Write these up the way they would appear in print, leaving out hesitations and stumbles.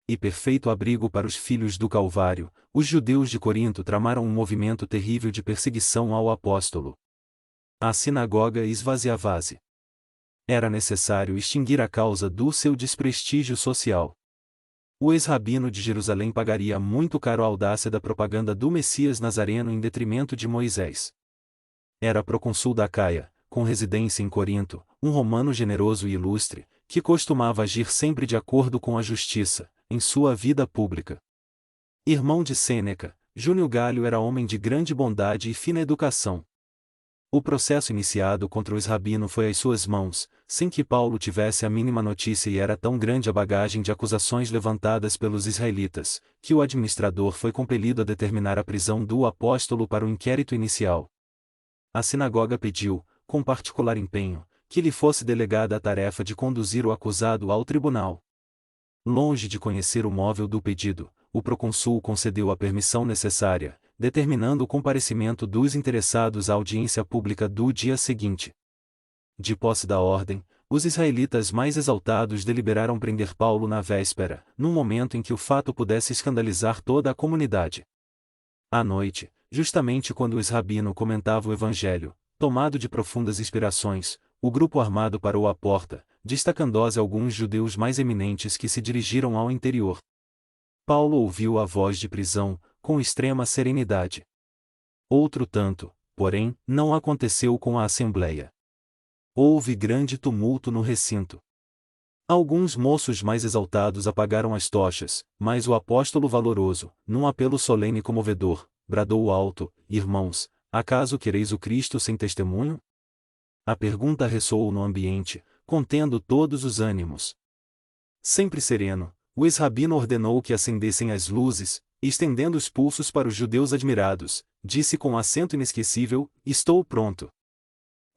e perfeito abrigo para os filhos do Calvário, os judeus de Corinto tramaram um movimento terrível de perseguição ao apóstolo. A sinagoga esvaziava-se. Era necessário extinguir a causa do seu desprestígio social. O ex-rabino de Jerusalém pagaria muito caro a audácia da propaganda do Messias Nazareno em detrimento de Moisés. Era procônsul da Acaia, com residência em Corinto, um romano generoso e ilustre, que costumava agir sempre de acordo com a justiça, em sua vida pública. Irmão de Sêneca, Júnior Galho era homem de grande bondade e fina educação. O processo iniciado contra o ex-rabino foi às suas mãos, sem que Paulo tivesse a mínima notícia, e era tão grande a bagagem de acusações levantadas pelos israelitas, que o administrador foi compelido a determinar a prisão do apóstolo para o inquérito inicial. A sinagoga pediu, com particular empenho, que lhe fosse delegada a tarefa de conduzir o acusado ao tribunal. Longe de conhecer o móvel do pedido, o procônsul concedeu a permissão necessária, determinando o comparecimento dos interessados à audiência pública do dia seguinte. De posse da ordem, os israelitas mais exaltados deliberaram prender Paulo na véspera, num momento em que o fato pudesse escandalizar toda a comunidade. À noite, justamente quando o ex-rabino comentava o evangelho, tomado de profundas inspirações, o grupo armado parou à porta, destacando-se alguns judeus mais eminentes que se dirigiram ao interior. Paulo ouviu a voz de prisão, com extrema serenidade. Outro tanto, porém, não aconteceu com a assembleia. Houve grande tumulto no recinto. Alguns moços mais exaltados apagaram as tochas, mas o apóstolo valoroso, num apelo solene e comovedor, bradou alto: Irmãos, acaso quereis o Cristo sem testemunho? A pergunta ressoou no ambiente, contendo todos os ânimos. Sempre sereno, o ex-rabino ordenou que acendessem as luzes, e estendendo os pulsos para os judeus admirados, disse com acento inesquecível: Estou pronto.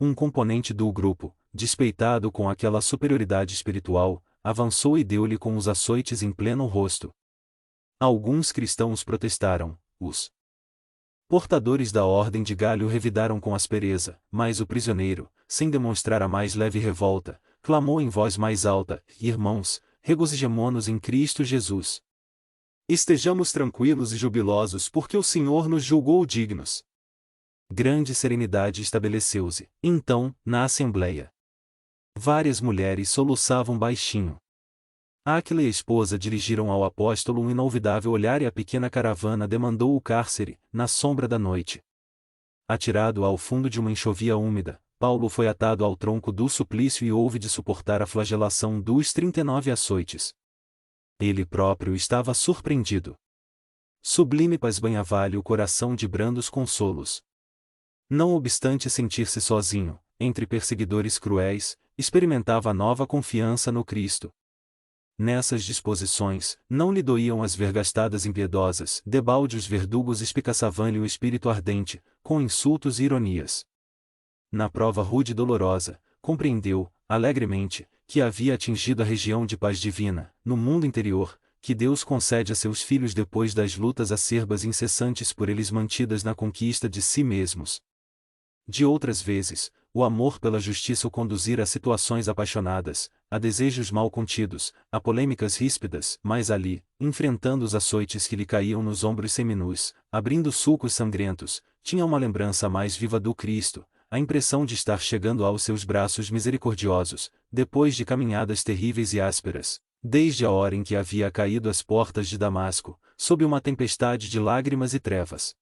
Um componente do grupo, despeitado com aquela superioridade espiritual, avançou e deu-lhe com os açoites em pleno rosto. Alguns cristãos protestaram, os portadores da ordem de Galho revidaram com aspereza, mas o prisioneiro, sem demonstrar a mais leve revolta, clamou em voz mais alta: Irmãos, regozijemo-nos em Cristo Jesus. Estejamos tranquilos e jubilosos porque o Senhor nos julgou dignos. Grande serenidade estabeleceu-se, então, na assembleia. Várias mulheres soluçavam baixinho. Áquila e a esposa dirigiram ao apóstolo um inolvidável olhar, e a pequena caravana demandou o cárcere, na sombra da noite. Atirado ao fundo de uma enxovia úmida, Paulo foi atado ao tronco do suplício e houve de suportar a flagelação dos 39 açoites. Ele próprio estava surpreendido. Sublime paz banhava-lhe o coração de brandos consolos. Não obstante sentir-se sozinho, entre perseguidores cruéis, experimentava nova confiança no Cristo. Nessas disposições, não lhe doíam as vergastadas impiedosas, debalde os verdugos espicaçavam-lhe o espírito ardente, com insultos e ironias. Na prova rude e dolorosa, compreendeu, alegremente, que havia atingido a região de paz divina, no mundo interior, que Deus concede a seus filhos depois das lutas acerbas e incessantes por eles mantidas na conquista de si mesmos. De outras vezes, o amor pela justiça o conduzira a situações apaixonadas, a desejos mal contidos, a polêmicas ríspidas, mas ali, enfrentando os açoites que lhe caíam nos ombros seminus, abrindo sulcos sangrentos, tinha uma lembrança mais viva do Cristo, a impressão de estar chegando aos seus braços misericordiosos, depois de caminhadas terríveis e ásperas, desde a hora em que havia caído às portas de Damasco, sob uma tempestade de lágrimas e trevas.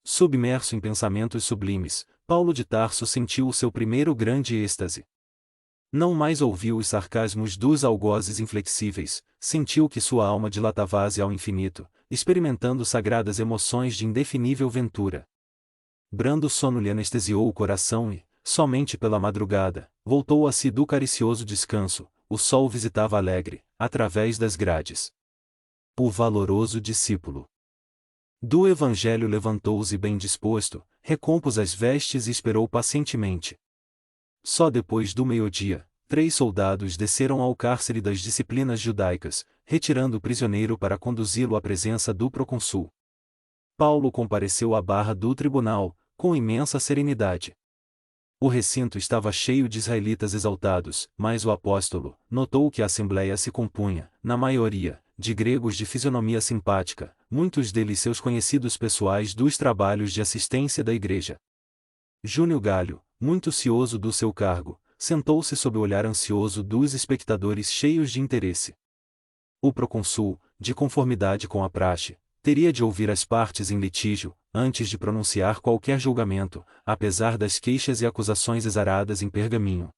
Submerso em pensamentos sublimes, Paulo de Tarso sentiu o seu primeiro grande êxtase. Não mais ouviu os sarcasmos dos algozes inflexíveis, sentiu que sua alma dilatava-se ao infinito, experimentando sagradas emoções de indefinível ventura. Brando sono lhe anestesiou o coração e, somente pela madrugada, voltou a si do caricioso descanso. O sol visitava alegre, através das grades. O valoroso discípulo do Evangelho levantou-se bem disposto, recompôs as vestes e esperou pacientemente. Só depois do meio-dia, 3 soldados desceram ao cárcere das disciplinas judaicas, retirando o prisioneiro para conduzi-lo à presença do procônsul. Paulo compareceu à barra do tribunal, com imensa serenidade. O recinto estava cheio de israelitas exaltados, mas o apóstolo notou que a assembleia se compunha, na maioria, de gregos de fisionomia simpática, muitos deles seus conhecidos pessoais dos trabalhos de assistência da igreja. Júnio Galho, muito cioso do seu cargo, sentou-se sob o olhar ansioso dos espectadores cheios de interesse. O procônsul, de conformidade com a praxe, teria de ouvir as partes em litígio, antes de pronunciar qualquer julgamento, apesar das queixas e acusações exaradas em pergaminho.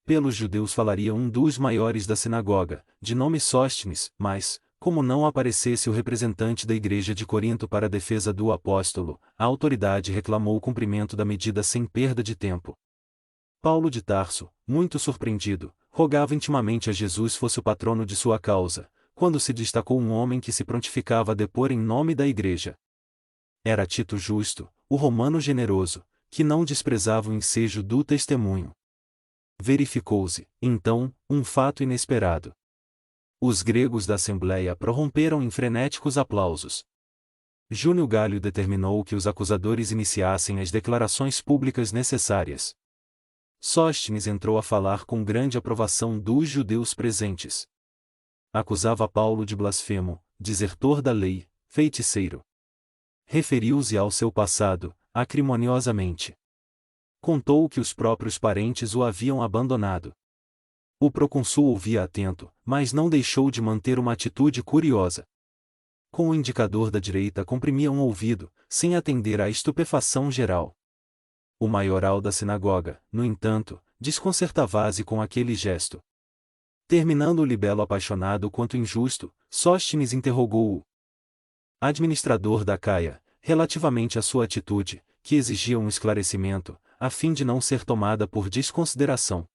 Pelos judeus falaria um dos maiores da sinagoga, de nome Sóstenes, mas, como não aparecesse o representante da igreja de Corinto para a defesa do apóstolo, a autoridade reclamou o cumprimento da medida sem perda de tempo. Paulo de Tarso, muito surpreendido, rogava intimamente a Jesus fosse o patrono de sua causa, quando se destacou um homem que se prontificava a depor em nome da igreja. Era Tito Justo, o romano generoso, que não desprezava o ensejo do testemunho. Verificou-se, então, um fato inesperado. Os gregos da Assembleia prorromperam em frenéticos aplausos. Júnio Galho determinou que os acusadores iniciassem as declarações públicas necessárias. Sóstenes entrou a falar com grande aprovação dos judeus presentes. Acusava Paulo de blasfemo, desertor da lei, feiticeiro. Referiu-se ao seu passado, acrimoniosamente. Contou que os próprios parentes o haviam abandonado. O procônsul ouvia atento, mas não deixou de manter uma atitude curiosa. Com o indicador da direita comprimia um ouvido, sem atender à estupefação geral. O maioral da sinagoga, no entanto, desconcertava-se com aquele gesto. Terminando o libelo apaixonado quanto injusto, Sóstenes interrogou o administrador da Caia, relativamente à sua atitude, que exigia um esclarecimento, a fim de não ser tomada por desconsideração.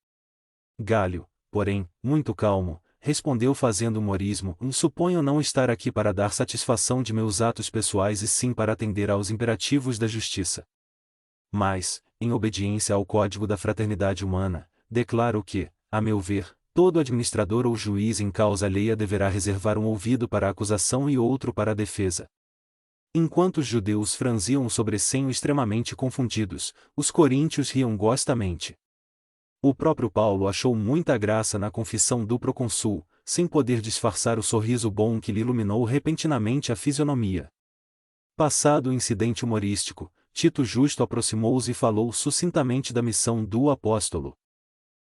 Galho, porém, muito calmo, respondeu fazendo humorismo: suponho não estar aqui para dar satisfação de meus atos pessoais e sim para atender aos imperativos da justiça. Mas, em obediência ao código da fraternidade humana, declaro que, a meu ver, todo administrador ou juiz em causa alheia deverá reservar um ouvido para a acusação e outro para a defesa. Enquanto os judeus franziam o sobrecenho extremamente confundidos, os coríntios riam gostamente. O próprio Paulo achou muita graça na confissão do procônsul, sem poder disfarçar o sorriso bom que lhe iluminou repentinamente a fisionomia. Passado o incidente humorístico, Tito Justo aproximou-se e falou sucintamente da missão do apóstolo.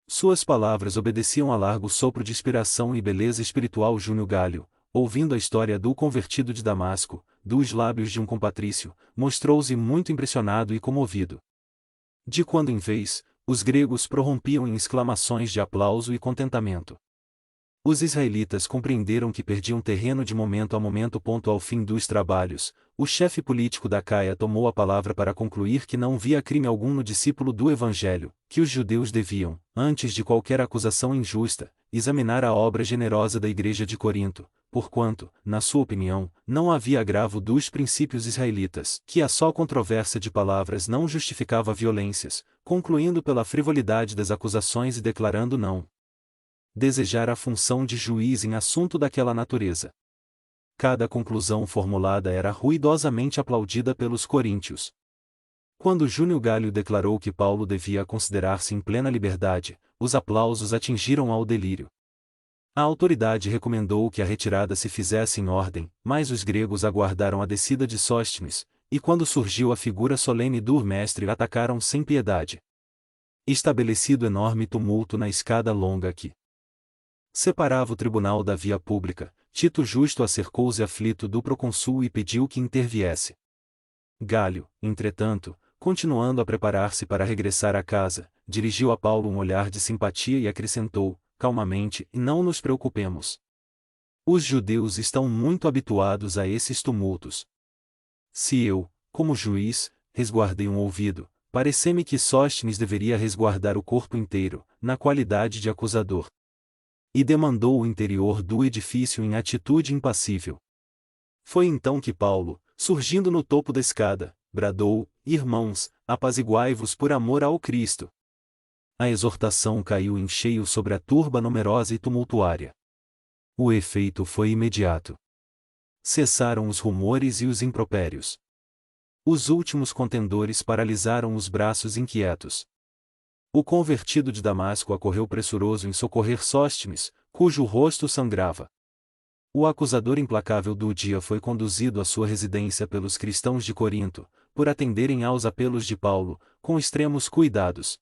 Suas palavras obedeciam a largo sopro de inspiração e beleza espiritual. Júnio Galho, ouvindo a história do convertido de Damasco, dos lábios de um compatrício, mostrou-se muito impressionado e comovido. De quando em vez, os gregos prorrompiam em exclamações de aplauso e contentamento. Os israelitas compreenderam que perdiam terreno de momento a momento. Ao fim dos trabalhos, o chefe político da Caia tomou a palavra para concluir que não via crime algum no discípulo do Evangelho, que os judeus deviam, antes de qualquer acusação injusta, examinar a obra generosa da igreja de Corinto, porquanto, na sua opinião, não havia agravo dos princípios israelitas, que a só controvérsia de palavras não justificava violências, concluindo pela frivolidade das acusações e declarando não desejar a função de juiz em assunto daquela natureza. Cada conclusão formulada era ruidosamente aplaudida pelos coríntios. Quando Júnio Galho declarou que Paulo devia considerar-se em plena liberdade, os aplausos atingiram ao delírio. A autoridade recomendou que a retirada se fizesse em ordem, mas os gregos aguardaram a descida de Sóstenes, e quando surgiu a figura solene do mestre atacaram sem piedade. Estabelecido enorme tumulto na escada longa que separava o tribunal da via pública, Tito Justo acercou-se aflito do procônsul e pediu que interviesse. Galho, entretanto, continuando a preparar-se para regressar à casa, dirigiu a Paulo um olhar de simpatia e acrescentou, calmamente: não nos preocupemos. Os judeus estão muito habituados a esses tumultos. Se eu, como juiz, resguardei um ouvido, parece-me que Sóstenes deveria resguardar o corpo inteiro, na qualidade de acusador. E demandou o interior do edifício em atitude impassível. Foi então que Paulo, surgindo no topo da escada, bradou: irmãos, apaziguai-vos por amor ao Cristo. A exortação caiu em cheio sobre a turba numerosa e tumultuária. O efeito foi imediato. Cessaram os rumores e os impropérios. Os últimos contendores paralisaram os braços inquietos. O convertido de Damasco acorreu pressuroso em socorrer Sóstenes, cujo rosto sangrava. O acusador implacável do dia foi conduzido à sua residência pelos cristãos de Corinto, por atenderem aos apelos de Paulo, com extremos cuidados.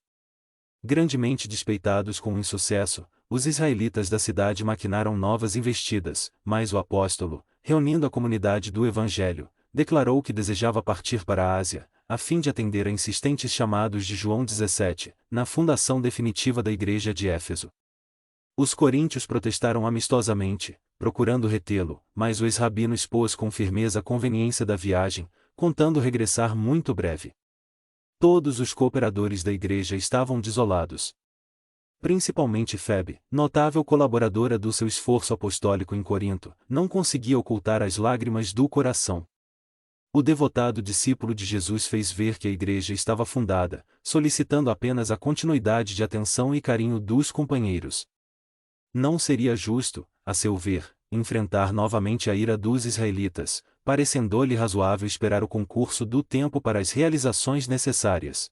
Grandemente despeitados com o insucesso, os israelitas da cidade maquinaram novas investidas, mas o apóstolo, reunindo a comunidade do Evangelho, declarou que desejava partir para a Ásia, a fim de atender a insistentes chamados de João 17, na fundação definitiva da igreja de Éfeso. Os coríntios protestaram amistosamente, procurando retê-lo, mas o ex-rabino expôs com firmeza a conveniência da viagem, contando regressar muito breve. Todos os cooperadores da igreja estavam desolados. Principalmente Febe, notável colaboradora do seu esforço apostólico em Corinto, não conseguia ocultar as lágrimas do coração. O devotado discípulo de Jesus fez ver que a igreja estava fundada, solicitando apenas a continuidade de atenção e carinho dos companheiros. Não seria justo, a seu ver, enfrentar novamente a ira dos israelitas, parecendo-lhe razoável esperar o concurso do tempo para as realizações necessárias.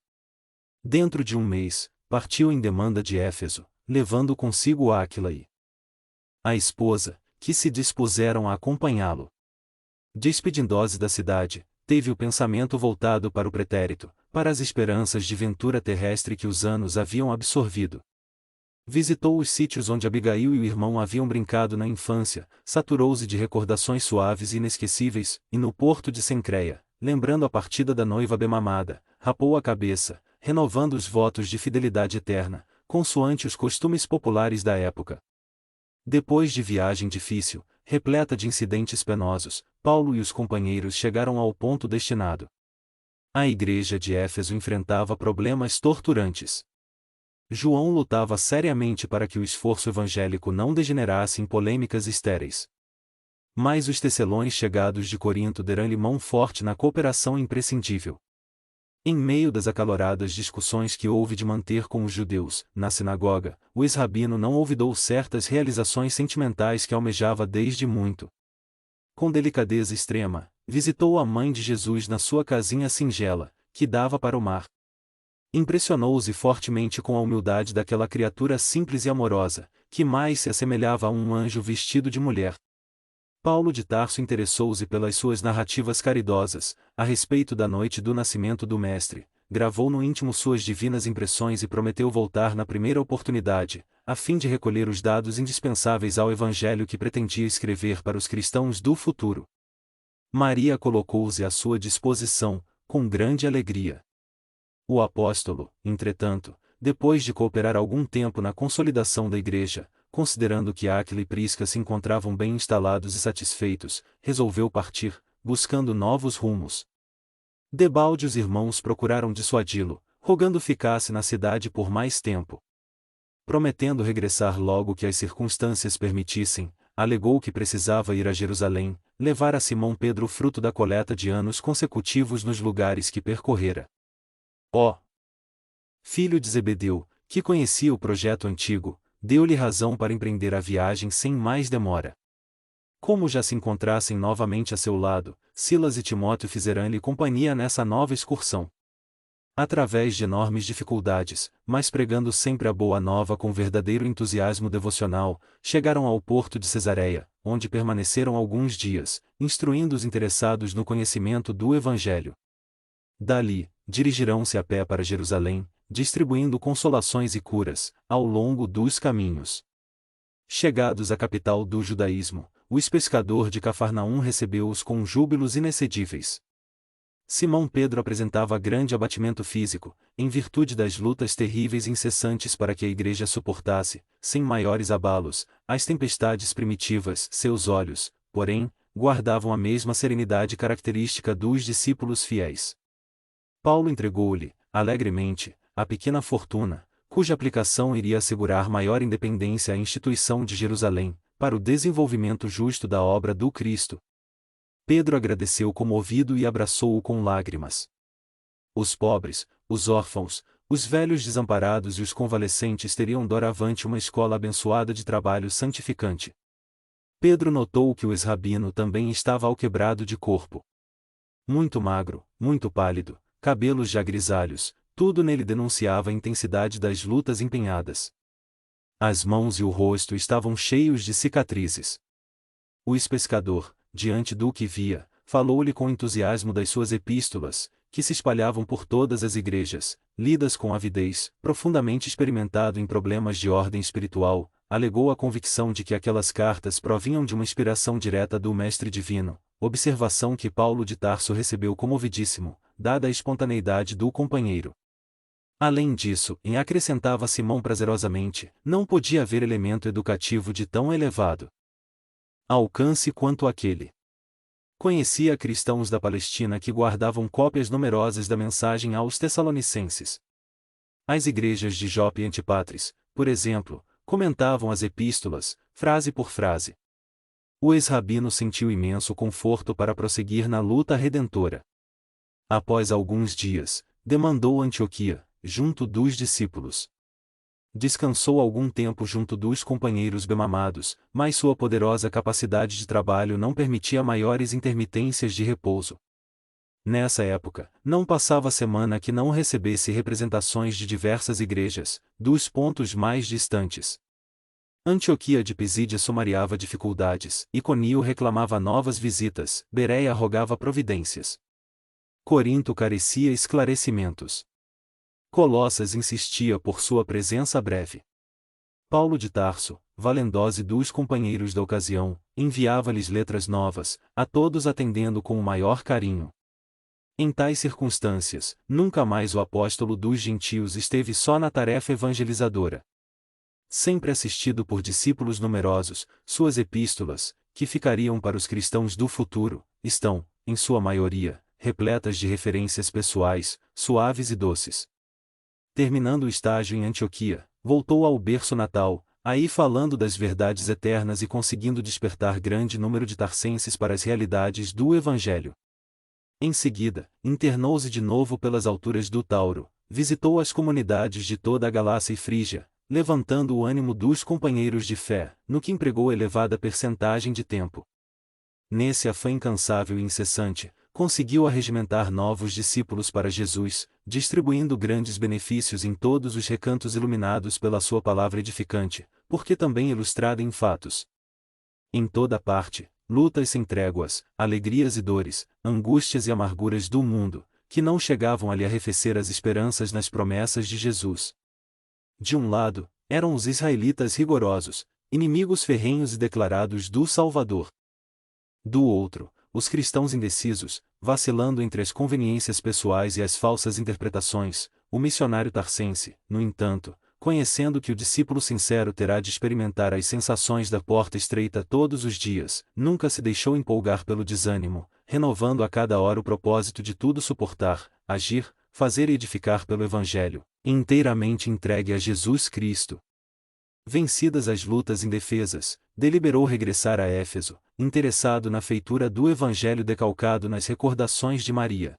Dentro de um mês, partiu em demanda de Éfeso, levando consigo Áquila e a esposa, que se dispuseram a acompanhá-lo. Despedindo-se da cidade, teve o pensamento voltado para o pretérito, para as esperanças de ventura terrestre que os anos haviam absorvido. Visitou os sítios onde Abigail e o irmão haviam brincado na infância, saturou-se de recordações suaves e inesquecíveis, e no porto de Cencreia, lembrando a partida da noiva bemamada, rapou a cabeça, renovando os votos de fidelidade eterna, consoante os costumes populares da época. Depois de viagem difícil, repleta de incidentes penosos, Paulo e os companheiros chegaram ao ponto destinado. A igreja de Éfeso enfrentava problemas torturantes. João lutava seriamente para que o esforço evangélico não degenerasse em polêmicas estéreis. Mas os tecelões chegados de Corinto deram-lhe mão forte na cooperação imprescindível. Em meio das acaloradas discussões que houve de manter com os judeus, na sinagoga, o ex-rabino não olvidou certas realizações sentimentais que almejava desde muito. Com delicadeza extrema, visitou a mãe de Jesus na sua casinha singela, que dava para o mar. Impressionou-se fortemente com a humildade daquela criatura simples e amorosa, que mais se assemelhava a um anjo vestido de mulher. Paulo de Tarso interessou-se pelas suas narrativas caridosas, a respeito da noite do nascimento do Mestre, gravou no íntimo suas divinas impressões e prometeu voltar na primeira oportunidade, a fim de recolher os dados indispensáveis ao Evangelho que pretendia escrever para os cristãos do futuro. Maria colocou-se à sua disposição, com grande alegria. O apóstolo, entretanto, depois de cooperar algum tempo na consolidação da igreja, considerando que Áquila e Prisca se encontravam bem instalados e satisfeitos, resolveu partir, buscando novos rumos. Debalde os irmãos procuraram dissuadi-lo, rogando ficasse na cidade por mais tempo. Prometendo regressar logo que as circunstâncias permitissem, alegou que precisava ir a Jerusalém, levar a Simão Pedro o fruto da coleta de anos consecutivos nos lugares que percorrera. Filho de Zebedeu, que conhecia o projeto antigo, deu-lhe razão para empreender a viagem sem mais demora. Como já se encontrassem novamente a seu lado, Silas e Timóteo fizeram-lhe companhia nessa nova excursão. Através de enormes dificuldades, mas pregando sempre a boa nova com verdadeiro entusiasmo devocional, chegaram ao porto de Cesareia, onde permaneceram alguns dias, instruindo os interessados no conhecimento do Evangelho. Dali, dirigirão-se a pé para Jerusalém, distribuindo consolações e curas, ao longo dos caminhos. Chegados à capital do judaísmo, o ex-pescador de Cafarnaum recebeu-os com júbilos inexcedíveis. Simão Pedro apresentava grande abatimento físico, em virtude das lutas terríveis e incessantes para que a igreja suportasse, sem maiores abalos, as tempestades primitivas. Seus olhos, porém, guardavam a mesma serenidade característica dos discípulos fiéis. Paulo entregou-lhe, alegremente, a pequena fortuna, cuja aplicação iria assegurar maior independência à instituição de Jerusalém, para o desenvolvimento justo da obra do Cristo. Pedro agradeceu comovido e abraçou-o com lágrimas. Os pobres, os órfãos, os velhos desamparados e os convalescentes teriam doravante uma escola abençoada de trabalho santificante. Pedro notou que o ex-rabino também estava alquebrado de corpo. Muito magro, muito pálido, cabelos já grisalhos, tudo nele denunciava a intensidade das lutas empenhadas. As mãos e o rosto estavam cheios de cicatrizes. O ex-pescador, diante do que via, falou-lhe com entusiasmo das suas epístolas, que se espalhavam por todas as igrejas, lidas com avidez, profundamente experimentado em problemas de ordem espiritual, alegou a convicção de que aquelas cartas provinham de uma inspiração direta do Mestre Divino, observação que Paulo de Tarso recebeu comovidíssimo, dada a espontaneidade do companheiro. Além disso, acrescentava Simão prazerosamente, não podia haver elemento educativo de tão elevado alcance quanto aquele. Conhecia cristãos da Palestina que guardavam cópias numerosas da mensagem aos Tessalonicenses. As igrejas de Jope e Antipatris, por exemplo, comentavam as epístolas, frase por frase. O ex-rabino sentiu imenso conforto para prosseguir na luta redentora. Após alguns dias, demandou Antioquia, junto dos discípulos. Descansou algum tempo junto dos companheiros bem-amados, mas sua poderosa capacidade de trabalho não permitia maiores intermitências de repouso. Nessa época, não passava semana que não recebesse representações de diversas igrejas, dos pontos mais distantes. Antioquia de Pisídia sumariava dificuldades, Iconio reclamava novas visitas, Bereia rogava providências. Corinto carecia esclarecimentos. Colossas insistia por sua presença breve. Paulo de Tarso, valendose dos companheiros da ocasião, enviava-lhes letras novas, a todos atendendo com o maior carinho. Em tais circunstâncias, nunca mais o apóstolo dos gentios esteve só na tarefa evangelizadora. Sempre assistido por discípulos numerosos, suas epístolas, que ficariam para os cristãos do futuro, estão, em sua maioria, repletas de referências pessoais, suaves e doces. Terminando o estágio em Antioquia, voltou ao berço natal, aí falando das verdades eternas e conseguindo despertar grande número de tarsenses para as realidades do Evangelho. Em seguida, internou-se de novo pelas alturas do Tauro, visitou as comunidades de toda a Galácia e Frígia, levantando o ânimo dos companheiros de fé, no que empregou elevada percentagem de tempo. Nesse afã incansável e incessante, conseguiu arregimentar novos discípulos para Jesus, distribuindo grandes benefícios em todos os recantos iluminados pela sua palavra edificante, porque também ilustrada em fatos. Em toda parte, lutas sem tréguas, alegrias e dores, angústias e amarguras do mundo, que não chegavam a lhe arrefecer as esperanças nas promessas de Jesus. De um lado, eram os israelitas rigorosos, inimigos ferrenhos e declarados do Salvador. Do outro, os cristãos indecisos, vacilando entre as conveniências pessoais e as falsas interpretações, o missionário tarsense, no entanto, conhecendo que o discípulo sincero terá de experimentar as sensações da porta estreita todos os dias, nunca se deixou empolgar pelo desânimo, renovando a cada hora o propósito de tudo suportar, agir, fazer e edificar pelo Evangelho, inteiramente entregue a Jesus Cristo. Vencidas as lutas indefesas, deliberou regressar a Éfeso, interessado na feitura do Evangelho decalcado nas recordações de Maria.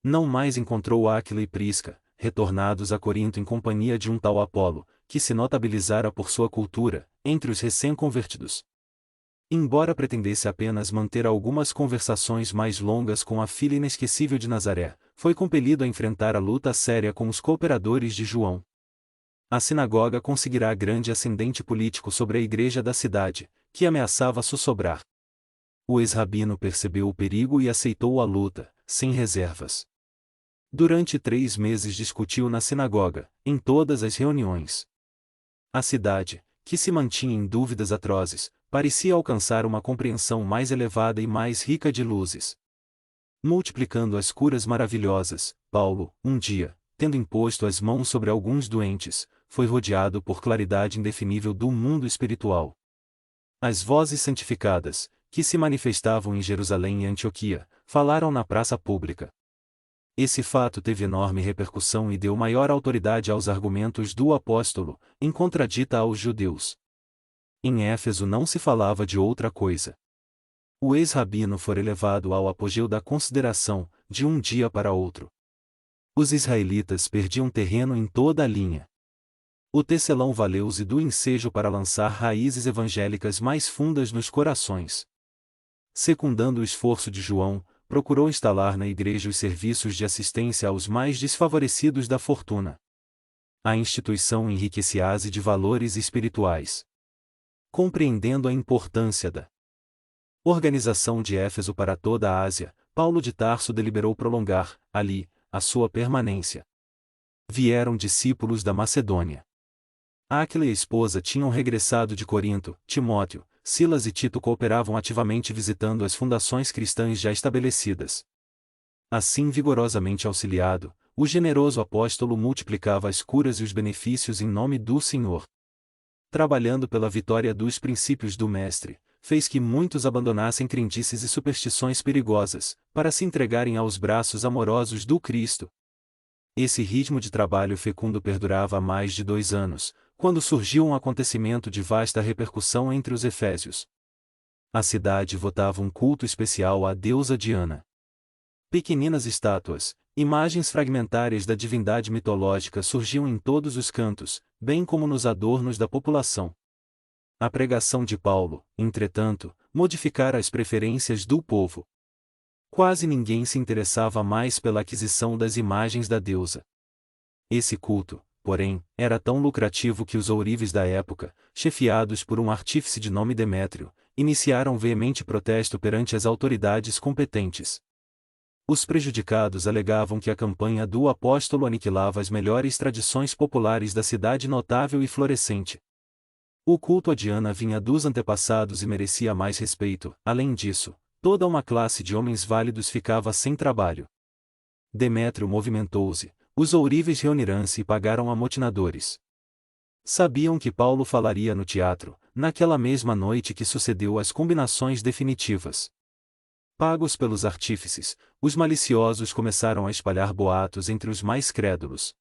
Não mais encontrou Áquila e Prisca, retornados a Corinto em companhia de um tal Apolo, que se notabilizara por sua cultura, entre os recém-convertidos. Embora pretendesse apenas manter algumas conversações mais longas com a filha inesquecível de Nazaré, foi compelido a enfrentar a luta séria com os cooperadores de João. A sinagoga conseguirá grande ascendente político sobre a igreja da cidade, que ameaçava sussobrar. O ex-rabino percebeu o perigo e aceitou a luta, sem reservas. Durante 3 meses discutiu na sinagoga, em todas as reuniões. A cidade, que se mantinha em dúvidas atrozes, parecia alcançar uma compreensão mais elevada e mais rica de luzes. Multiplicando as curas maravilhosas, Paulo, um dia, tendo imposto as mãos sobre alguns doentes, foi rodeado por claridade indefinível do mundo espiritual. As vozes santificadas, que se manifestavam em Jerusalém e Antioquia, falaram na praça pública. Esse fato teve enorme repercussão e deu maior autoridade aos argumentos do apóstolo, em contradita aos judeus. Em Éfeso não se falava de outra coisa. O ex-rabino fora elevado ao apogeu da consideração, de um dia para outro. Os israelitas perdiam terreno em toda a linha. O tecelão valeu-se do ensejo para lançar raízes evangélicas mais fundas nos corações. Secundando o esforço de João, procurou instalar na igreja os serviços de assistência aos mais desfavorecidos da fortuna. A instituição enriquecia-se de valores espirituais. Compreendendo a importância da Organização de Éfeso para toda a Ásia, Paulo de Tarso deliberou prolongar, ali, a sua permanência. Vieram discípulos da Macedônia. Áquila e a esposa tinham regressado de Corinto, Timóteo, Silas e Tito cooperavam ativamente visitando as fundações cristãs já estabelecidas. Assim vigorosamente auxiliado, o generoso apóstolo multiplicava as curas e os benefícios em nome do Senhor. Trabalhando pela vitória dos princípios do Mestre, fez que muitos abandonassem crendices e superstições perigosas, para se entregarem aos braços amorosos do Cristo. Esse ritmo de trabalho fecundo perdurava há mais de 2 anos, quando surgiu um acontecimento de vasta repercussão entre os efésios. A cidade votava um culto especial à deusa Diana. Pequeninas estátuas, imagens fragmentárias da divindade mitológica surgiam em todos os cantos, bem como nos adornos da população. A pregação de Paulo, entretanto, modificara as preferências do povo. Quase ninguém se interessava mais pela aquisição das imagens da deusa. Esse culto, porém, era tão lucrativo que os ourives da época, chefiados por um artífice de nome Demétrio, iniciaram veemente protesto perante as autoridades competentes. Os prejudicados alegavam que a campanha do apóstolo aniquilava as melhores tradições populares da cidade notável e florescente. O culto a Diana vinha dos antepassados e merecia mais respeito. Além disso, toda uma classe de homens válidos ficava sem trabalho. Demétrio movimentou-se, os ourives reuniram-se e pagaram amotinadores. Sabiam que Paulo falaria no teatro, naquela mesma noite que sucedeu às combinações definitivas. Pagos pelos artífices, os maliciosos começaram a espalhar boatos entre os mais crédulos.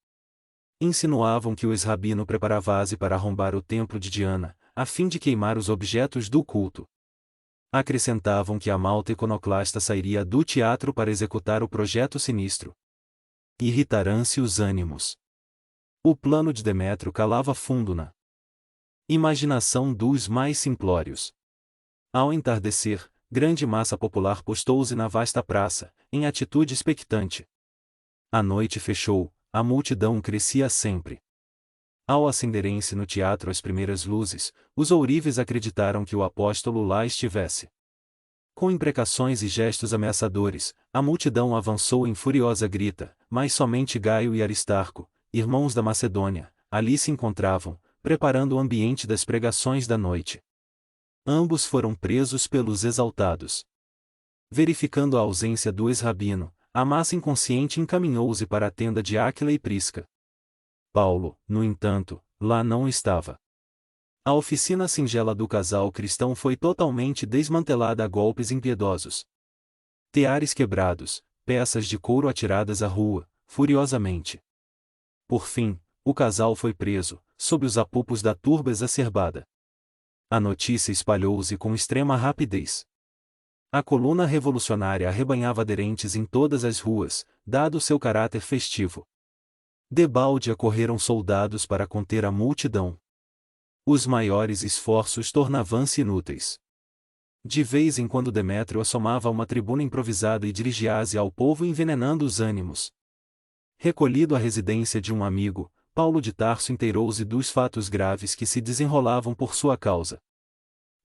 Insinuavam que o ex-rabino preparava Vase para arrombar o templo de Diana, a fim de queimar os objetos do culto. Acrescentavam que a malta iconoclasta sairia do teatro para executar o projeto sinistro. Irritarão-se os ânimos. O plano de Demétrio calava fundo na imaginação dos mais simplórios. Ao entardecer, grande massa popular postou-se na vasta praça, em atitude expectante. A noite fechou, a multidão crescia sempre. Ao acenderem-se no teatro as primeiras luzes, os ourives acreditaram que o apóstolo lá estivesse. Com imprecações e gestos ameaçadores, a multidão avançou em furiosa grita, mas somente Gaio e Aristarco, irmãos da Macedônia, ali se encontravam, preparando o ambiente das pregações da noite. Ambos foram presos pelos exaltados. Verificando a ausência do ex-rabino, a massa inconsciente encaminhou-se para a tenda de Áquila e Prisca. Paulo, no entanto, lá não estava. A oficina singela do casal cristão foi totalmente desmantelada a golpes impiedosos. Teares quebrados, peças de couro atiradas à rua, furiosamente. Por fim, o casal foi preso, sob os apupos da turba exacerbada. A notícia espalhou-se com extrema rapidez. A coluna revolucionária arrebanhava aderentes em todas as ruas, dado seu caráter festivo. Debalde acorreram soldados para conter a multidão. Os maiores esforços tornavam-se inúteis. De vez em quando Demétrio assomava a uma tribuna improvisada e dirigia-se ao povo envenenando os ânimos. Recolhido à residência de um amigo, Paulo de Tarso inteirou-se dos fatos graves que se desenrolavam por sua causa.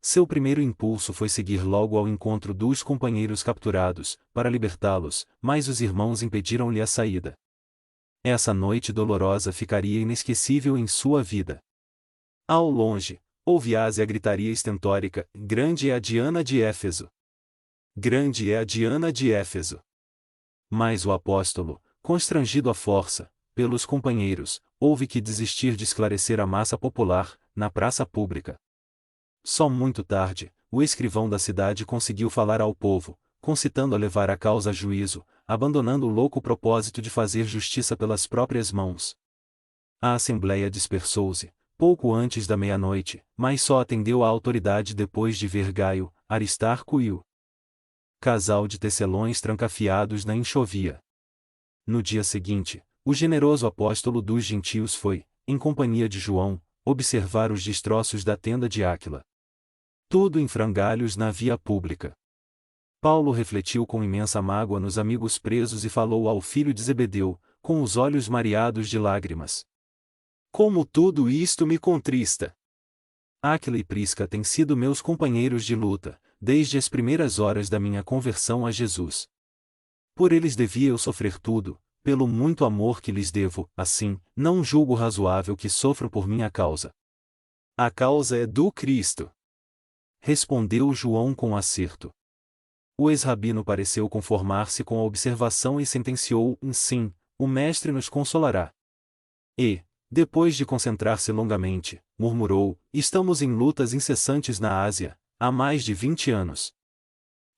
Seu primeiro impulso foi seguir logo ao encontro dos companheiros capturados, para libertá-los, mas os irmãos impediram-lhe a saída. Essa noite dolorosa ficaria inesquecível em sua vida. Ao longe, ouvia-se a gritaria estentórica: "Grande é a Diana de Éfeso! Grande é a Diana de Éfeso!" Mas o apóstolo, constrangido à força, pelos companheiros, houve que desistir de esclarecer a massa popular, na praça pública. Só muito tarde, o escrivão da cidade conseguiu falar ao povo, concitando a levar a causa a juízo, abandonando o louco propósito de fazer justiça pelas próprias mãos. A assembleia dispersou-se, pouco antes da meia-noite, mas só atendeu à autoridade depois de ver Gaio, Aristarco e o casal de tecelões trancafiados na enxovia. No dia seguinte, o generoso apóstolo dos gentios foi, em companhia de João, observar os destroços da tenda de Áquila. Tudo em frangalhos na via pública. Paulo refletiu com imensa mágoa nos amigos presos e falou ao filho de Zebedeu, com os olhos mareados de lágrimas: "Como tudo isto me contrista! Áquila e Prisca têm sido meus companheiros de luta, desde as primeiras horas da minha conversão a Jesus. Por eles devia eu sofrer tudo, pelo muito amor que lhes devo, assim, não julgo razoável que sofram por minha causa. A causa é do Cristo. Respondeu João com acerto. O ex-rabino pareceu conformar-se com a observação e sentenciou: sim, o mestre nos consolará. E, depois de concentrar-se longamente, murmurou: estamos em lutas incessantes na Ásia, há mais de 20 anos.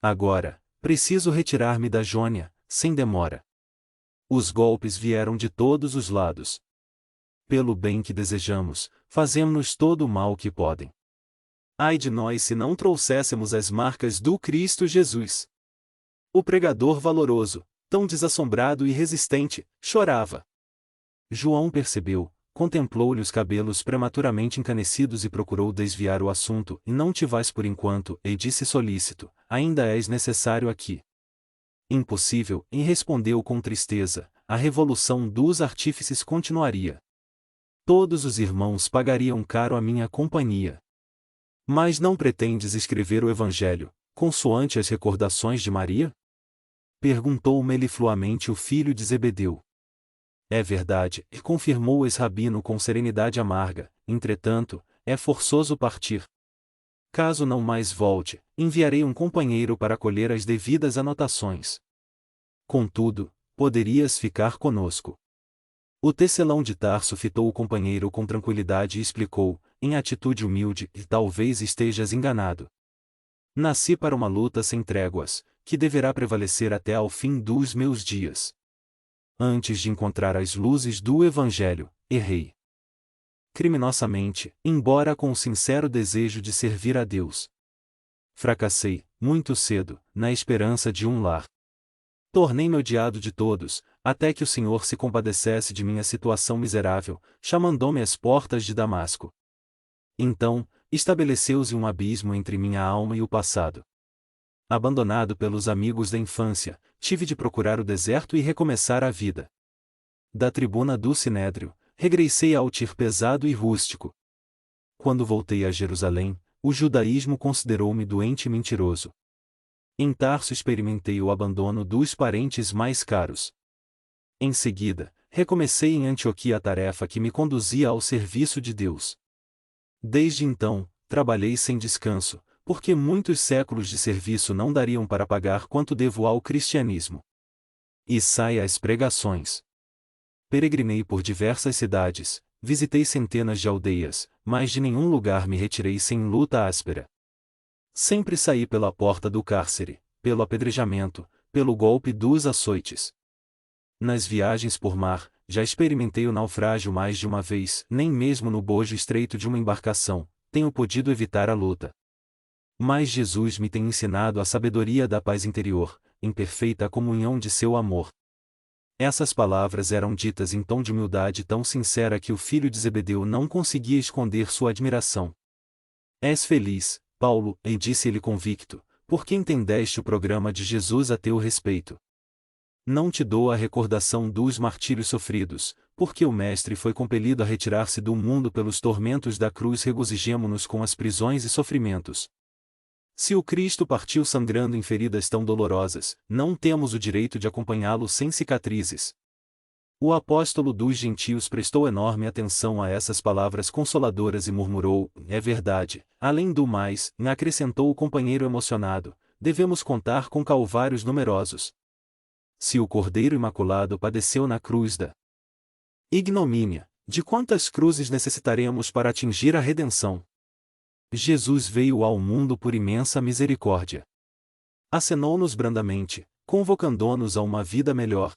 Agora, preciso retirar-me da Jônia, sem demora. Os golpes vieram de todos os lados. Pelo bem que desejamos, fazemos-nos todo o mal que podem. Ai de nós se não trouxéssemos as marcas do Cristo Jesus. O pregador valoroso, tão desassombrado e resistente, chorava. João percebeu, contemplou-lhe os cabelos prematuramente encanecidos e procurou desviar o assunto. E não te vais por enquanto, e disse solícito, ainda és necessário aqui. Impossível, e respondeu com tristeza, a revolução dos artífices continuaria. Todos os irmãos pagariam caro a minha companhia. Mas não pretendes escrever o Evangelho, consoante as recordações de Maria? Perguntou mellifluamente o filho de Zebedeu. É verdade, e confirmou o ex-rabino com serenidade amarga, entretanto, é forçoso partir. Caso não mais volte, enviarei um companheiro para colher as devidas anotações. Contudo, poderias ficar conosco. O tecelão de Tarso fitou o companheiro com tranquilidade e explicou, em atitude humilde: e talvez estejas enganado. Nasci para uma luta sem tréguas, que deverá prevalecer até ao fim dos meus dias. Antes de encontrar as luzes do Evangelho, errei criminosamente, embora com o sincero desejo de servir a Deus. Fracassei, muito cedo, na esperança de um lar. Tornei-me odiado de todos, até que o Senhor se compadecesse de minha situação miserável, chamando-me às portas de Damasco. Então, estabeleceu-se um abismo entre minha alma e o passado. Abandonado pelos amigos da infância, tive de procurar o deserto e recomeçar a vida. Da tribuna do Sinédrio, regressei ao tir pesado e rústico. Quando voltei a Jerusalém, o judaísmo considerou-me doente e mentiroso. Em Tarso experimentei o abandono dos parentes mais caros. Em seguida, recomecei em Antioquia a tarefa que me conduzia ao serviço de Deus. Desde então, trabalhei sem descanso, porque muitos séculos de serviço não dariam para pagar quanto devo ao cristianismo. E saí às pregações. Peregrinei por diversas cidades, visitei centenas de aldeias, mas de nenhum lugar me retirei sem luta áspera. Sempre saí pela porta do cárcere, pelo apedrejamento, pelo golpe dos açoites. Nas viagens por mar, já experimentei o naufrágio mais de uma vez, nem mesmo no bojo estreito de uma embarcação, tenho podido evitar a luta. Mas Jesus me tem ensinado a sabedoria da paz interior, em perfeita comunhão de seu amor. Essas palavras eram ditas em tom de humildade tão sincera que o filho de Zebedeu não conseguia esconder sua admiração. És feliz, Paulo, e disse ele convicto, porque entendeste o programa de Jesus a teu respeito. Não te dou a recordação dos martírios sofridos, porque o Mestre foi compelido a retirar-se do mundo pelos tormentos da cruz. Regozijemo-nos com as prisões e sofrimentos. Se o Cristo partiu sangrando em feridas tão dolorosas, não temos o direito de acompanhá-lo sem cicatrizes. O apóstolo dos gentios prestou enorme atenção a essas palavras consoladoras e murmurou: é verdade. Além do mais, acrescentou o companheiro emocionado, devemos contar com calvários numerosos. Se o Cordeiro Imaculado padeceu na cruz da ignomínia, de quantas cruzes necessitaremos para atingir a redenção? Jesus veio ao mundo por imensa misericórdia. Acenou-nos brandamente, convocando-nos a uma vida melhor.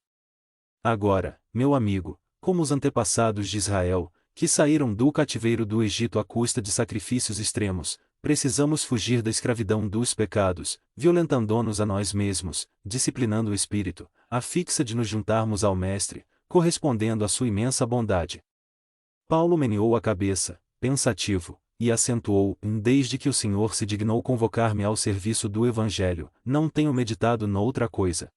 Agora, meu amigo, como os antepassados de Israel, que saíram do cativeiro do Egito à custa de sacrifícios extremos, precisamos fugir da escravidão dos pecados, violentando-nos a nós mesmos, disciplinando o espírito, a fixa de nos juntarmos ao Mestre, correspondendo à sua imensa bondade. Paulo meneou a cabeça, pensativo, e acentuou: desde que o Senhor se dignou convocar-me ao serviço do Evangelho, não tenho meditado noutra coisa.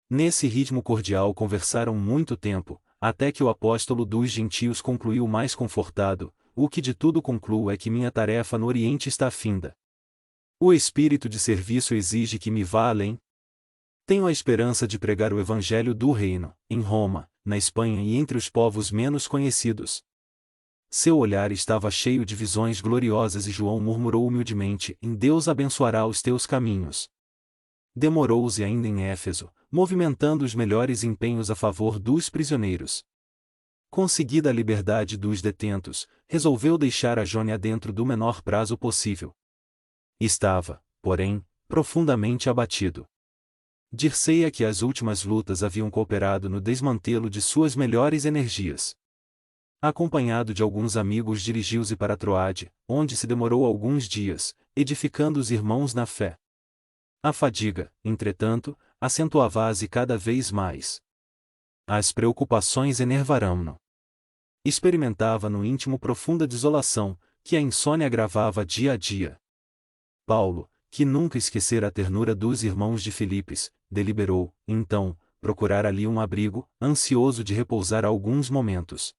Nesse ritmo cordial conversaram muito tempo, até que o apóstolo dos gentios concluiu mais confortado: o que de tudo concluo é que minha tarefa no Oriente está finda. O espírito de serviço exige que me vá além. Tenho a esperança de pregar o evangelho do reino, em Roma, na Espanha e entre os povos menos conhecidos. Seu olhar estava cheio de visões gloriosas e João murmurou humildemente: Deus abençoará os teus caminhos. Demorou-se ainda em Éfeso, movimentando os melhores empenhos a favor dos prisioneiros. Conseguida a liberdade dos detentos, resolveu deixar a Jônia dentro do menor prazo possível. Estava, porém, profundamente abatido. Dir-se-ia que as últimas lutas haviam cooperado no desmantelo de suas melhores energias. Acompanhado de alguns amigos, dirigiu-se para Troade, onde se demorou alguns dias, edificando os irmãos na fé. A fadiga, entretanto, acentuava-se cada vez mais. As preocupações enervaram-no. Experimentava no íntimo profunda desolação, que a insônia agravava dia a dia. Paulo, que nunca esquecera a ternura dos irmãos de Filipos, deliberou, então, procurar ali um abrigo, ansioso de repousar alguns momentos.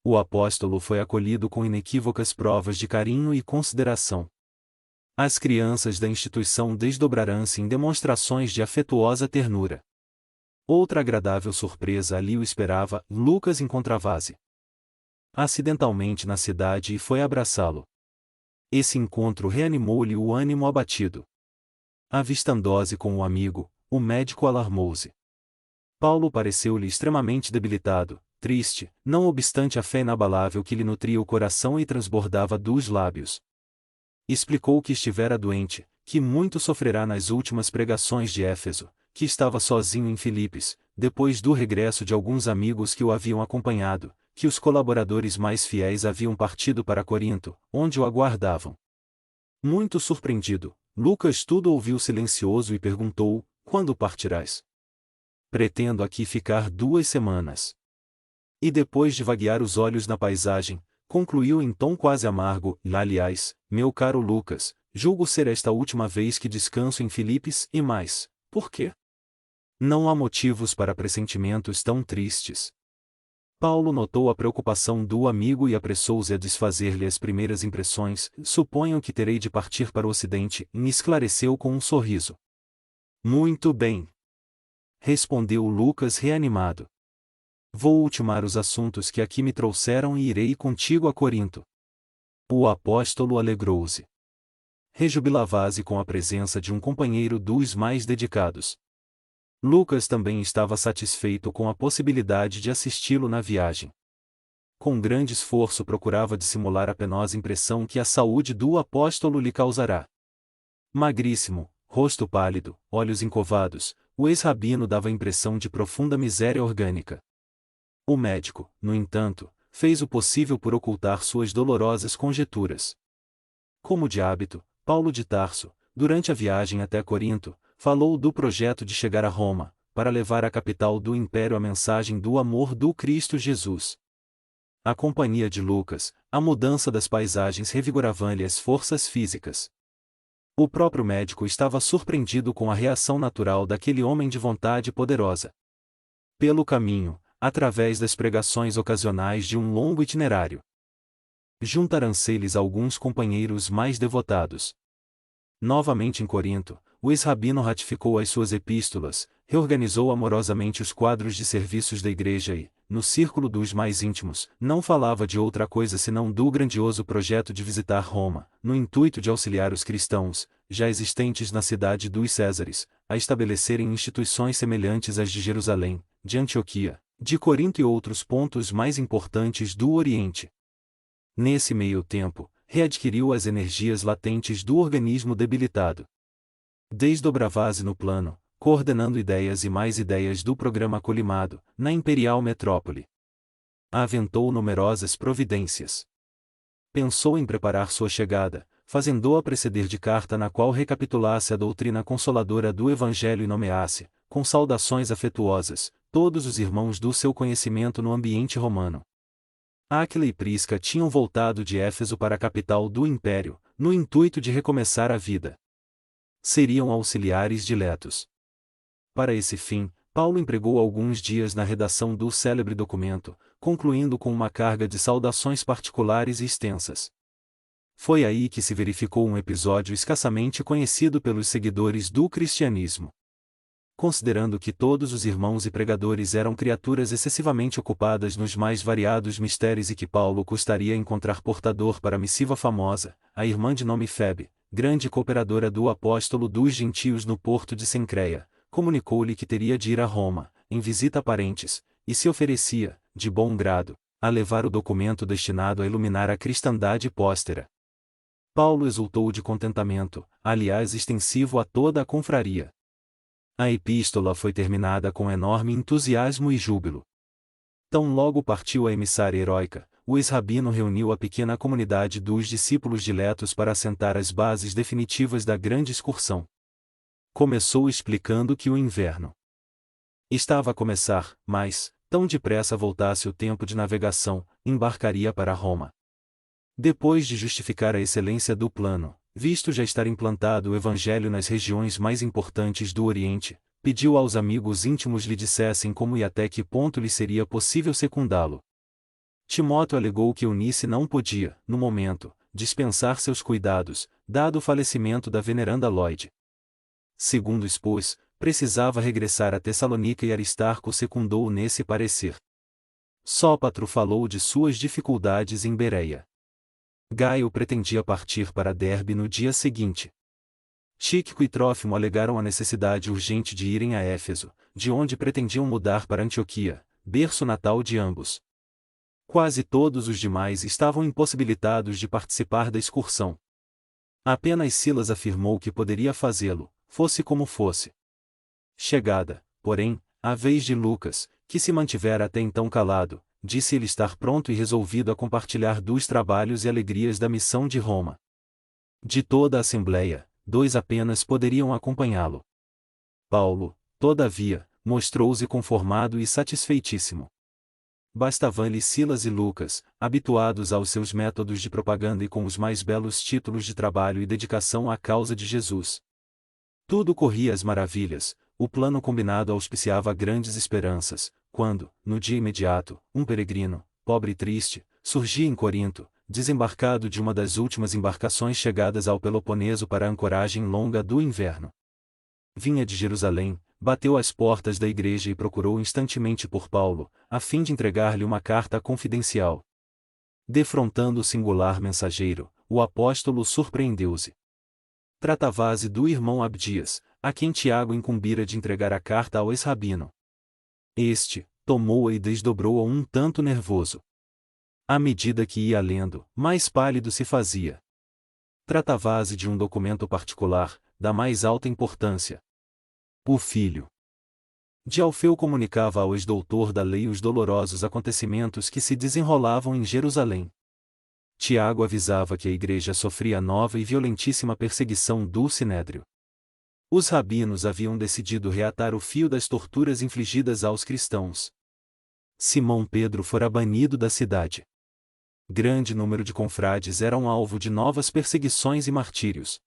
O apóstolo foi acolhido com inequívocas provas de carinho e consideração. As crianças da instituição desdobraram-se em demonstrações de afetuosa ternura. Outra agradável surpresa ali o esperava: Lucas encontrava-se acidentalmente na cidade e foi abraçá-lo. Esse encontro reanimou-lhe o ânimo abatido. Avistando-se com o amigo, o médico alarmou-se. Paulo pareceu-lhe extremamente debilitado, triste, não obstante a fé inabalável que lhe nutria o coração e transbordava dos lábios. Explicou que estivera doente, que muito sofrerá nas últimas pregações de Éfeso, que estava sozinho em Filipos, depois do regresso de alguns amigos que o haviam acompanhado, que os colaboradores mais fiéis haviam partido para Corinto, onde o aguardavam. Muito surpreendido, Lucas tudo ouviu silencioso e perguntou: Quando partirás? Pretendo aqui ficar 2 semanas. E depois de vaguear os olhos na paisagem, concluiu em tom quase amargo: Aliás, meu caro Lucas, julgo ser esta a última vez que descanso em Filipos, e mais, por quê? Não há motivos para pressentimentos tão tristes. Paulo notou a preocupação do amigo e apressou-se a desfazer-lhe as primeiras impressões. Suponho que terei de partir para o Ocidente, e esclareceu com um sorriso. Muito bem, respondeu Lucas reanimado. Vou ultimar os assuntos que aqui me trouxeram e irei contigo a Corinto. O apóstolo alegrou-se. Rejubilava-se com a presença de um companheiro dos mais dedicados. Lucas também estava satisfeito com a possibilidade de assisti-lo na viagem. Com grande esforço procurava dissimular a penosa impressão que a saúde do apóstolo lhe causará. Magríssimo, rosto pálido, olhos encovados, o ex-rabino dava a impressão de profunda miséria orgânica. O médico, no entanto, fez o possível por ocultar suas dolorosas conjecturas. Como de hábito, Paulo de Tarso, durante a viagem até Corinto, falou do projeto de chegar a Roma, para levar à capital do império a mensagem do amor do Cristo Jesus. A companhia de Lucas, a mudança das paisagens revigoravam-lhe as forças físicas. O próprio médico estava surpreendido com a reação natural daquele homem de vontade poderosa. Pelo caminho, através das pregações ocasionais de um longo itinerário, juntaram-se-lhes alguns companheiros mais devotados. Novamente em Corinto, o ex-rabino ratificou as suas epístolas, reorganizou amorosamente os quadros de serviços da igreja e, no círculo dos mais íntimos, não falava de outra coisa senão do grandioso projeto de visitar Roma, no intuito de auxiliar os cristãos, já existentes na cidade dos Césares, a estabelecerem instituições semelhantes às de Jerusalém, de Antioquia, de Corinto e outros pontos mais importantes do Oriente. Nesse meio tempo, readquiriu as energias latentes do organismo debilitado. Desdobrava-se no plano, coordenando ideias e mais ideias do programa colimado, na imperial metrópole. Aventou numerosas providências. Pensou em preparar sua chegada, fazendo-a preceder de carta na qual recapitulasse a doutrina consoladora do Evangelho e nomeasse, com saudações afetuosas, todos os irmãos do seu conhecimento no ambiente romano. Áquila e Prisca tinham voltado de Éfeso para a capital do império, no intuito de recomeçar a vida. Seriam auxiliares diletos. Para esse fim, Paulo empregou alguns dias na redação do célebre documento, concluindo com uma carga de saudações particulares e extensas. Foi aí que se verificou um episódio escassamente conhecido pelos seguidores do cristianismo. Considerando que todos os irmãos e pregadores eram criaturas excessivamente ocupadas nos mais variados mistérios e que Paulo custaria encontrar portador para a missiva famosa, a irmã de nome Febe, grande cooperadora do apóstolo dos gentios no porto de Cencreia, comunicou-lhe que teria de ir a Roma, em visita a parentes, e se oferecia, de bom grado, a levar o documento destinado a iluminar a cristandade póstera. Paulo exultou de contentamento, aliás extensivo a toda a confraria. A epístola foi terminada com enorme entusiasmo e júbilo. Tão logo partiu a emissária heróica, o ex-rabino reuniu a pequena comunidade dos discípulos diletos para assentar as bases definitivas da grande excursão. Começou explicando que o inverno estava a começar, mas, tão depressa voltasse o tempo de navegação, embarcaria para Roma. Depois de justificar a excelência do plano, visto já estar implantado o evangelho nas regiões mais importantes do Oriente, pediu aos amigos íntimos lhe dissessem como e até que ponto lhe seria possível secundá-lo. Timóteo alegou que Eunice não podia, no momento, dispensar seus cuidados, dado o falecimento da veneranda Lloyd. Segundo expôs, precisava regressar a Tessalônica e Aristarco secundou-o nesse parecer. Sópatro falou de suas dificuldades em Bereia. Gaio pretendia partir para Derbe no dia seguinte. Tíquico e Trófimo alegaram a necessidade urgente de irem a Éfeso, de onde pretendiam mudar para Antioquia, berço natal de ambos. Quase todos os demais estavam impossibilitados de participar da excursão. Apenas Silas afirmou que poderia fazê-lo, fosse como fosse. Chegada, porém, a vez de Lucas, que se mantivera até então calado, disse ele estar pronto e resolvido a compartilhar dos trabalhos e alegrias da missão de Roma. De toda a assembleia, 2 apenas poderiam acompanhá-lo. Paulo, todavia, mostrou-se conformado e satisfeitíssimo. Bastavam-lhe Silas e Lucas, habituados aos seus métodos de propaganda e com os mais belos títulos de trabalho e dedicação à causa de Jesus. Tudo corria às maravilhas, o plano combinado auspiciava grandes esperanças, quando, no dia imediato, um peregrino, pobre e triste, surgia em Corinto, desembarcado de uma das últimas embarcações chegadas ao Peloponeso para a ancoragem longa do inverno. Vinha de Jerusalém, bateu às portas da igreja e procurou instantemente por Paulo, a fim de entregar-lhe uma carta confidencial. Defrontando o singular mensageiro, o apóstolo surpreendeu-se. Tratava-se do irmão Abdias, a quem Tiago incumbira de entregar a carta ao ex-rabino. Este, tomou-a e desdobrou-a um tanto nervoso. À medida que ia lendo, mais pálido se fazia. Tratava-se de um documento particular, da mais alta importância. O filho de Alfeu comunicava ao ex-doutor da lei os dolorosos acontecimentos que se desenrolavam em Jerusalém. Tiago avisava que a igreja sofria nova e violentíssima perseguição do Sinédrio. Os rabinos haviam decidido reatar o fio das torturas infligidas aos cristãos. Simão Pedro fora banido da cidade. Grande número de confrades eram alvo de novas perseguições e martírios.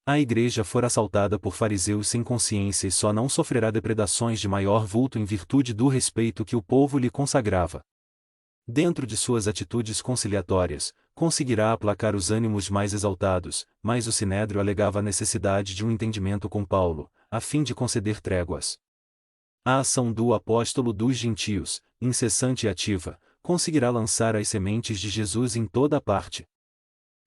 A igreja fora assaltada por fariseus sem consciência e só não sofrerá depredações de maior vulto em virtude do respeito que o povo lhe consagrava. Dentro de suas atitudes conciliatórias, conseguirá aplacar os ânimos mais exaltados, mas o Sinédrio alegava a necessidade de um entendimento com Paulo, a fim de conceder tréguas. A ação do apóstolo dos gentios, incessante e ativa, conseguirá lançar as sementes de Jesus em toda a parte.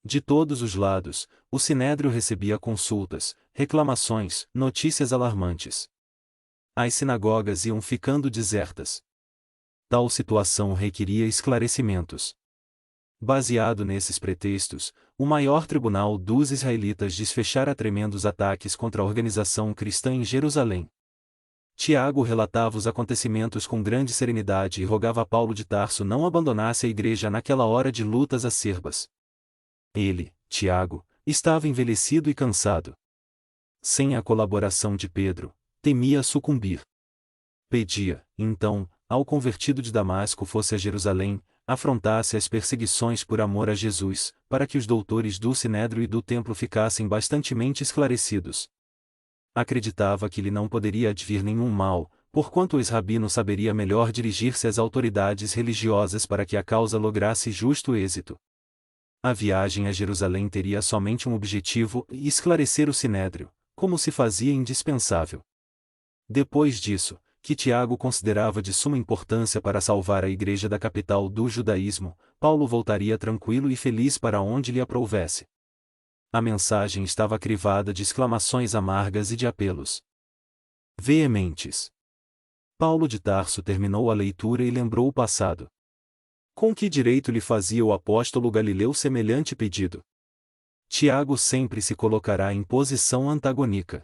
De todos os lados, o Sinédrio recebia consultas, reclamações, notícias alarmantes. As sinagogas iam ficando desertas. Tal situação requeria esclarecimentos. Baseado nesses pretextos, o maior tribunal dos israelitas desfechara tremendos ataques contra a organização cristã em Jerusalém. Tiago relatava os acontecimentos com grande serenidade e rogava a Paulo de Tarso não abandonasse a igreja naquela hora de lutas acerbas. Ele, Tiago, estava envelhecido e cansado. Sem a colaboração de Pedro, temia sucumbir. Pedia, então, ao convertido de Damasco fosse a Jerusalém, afrontasse as perseguições por amor a Jesus, para que os doutores do Sinédrio e do Templo ficassem bastantemente esclarecidos. Acreditava que lhe não poderia advir nenhum mal, porquanto o ex-rabino saberia melhor dirigir-se às autoridades religiosas para que a causa lograsse justo êxito. A viagem a Jerusalém teria somente um objetivo: esclarecer o sinédrio, como se fazia indispensável. Depois disso, que Tiago considerava de suma importância para salvar a igreja da capital do judaísmo, Paulo voltaria tranquilo e feliz para onde lhe aprouvesse. A mensagem estava crivada de exclamações amargas e de apelos veementes. Paulo de Tarso terminou a leitura e lembrou o passado. Com que direito lhe fazia o apóstolo Galileu semelhante pedido? Tiago sempre se colocará em posição antagônica.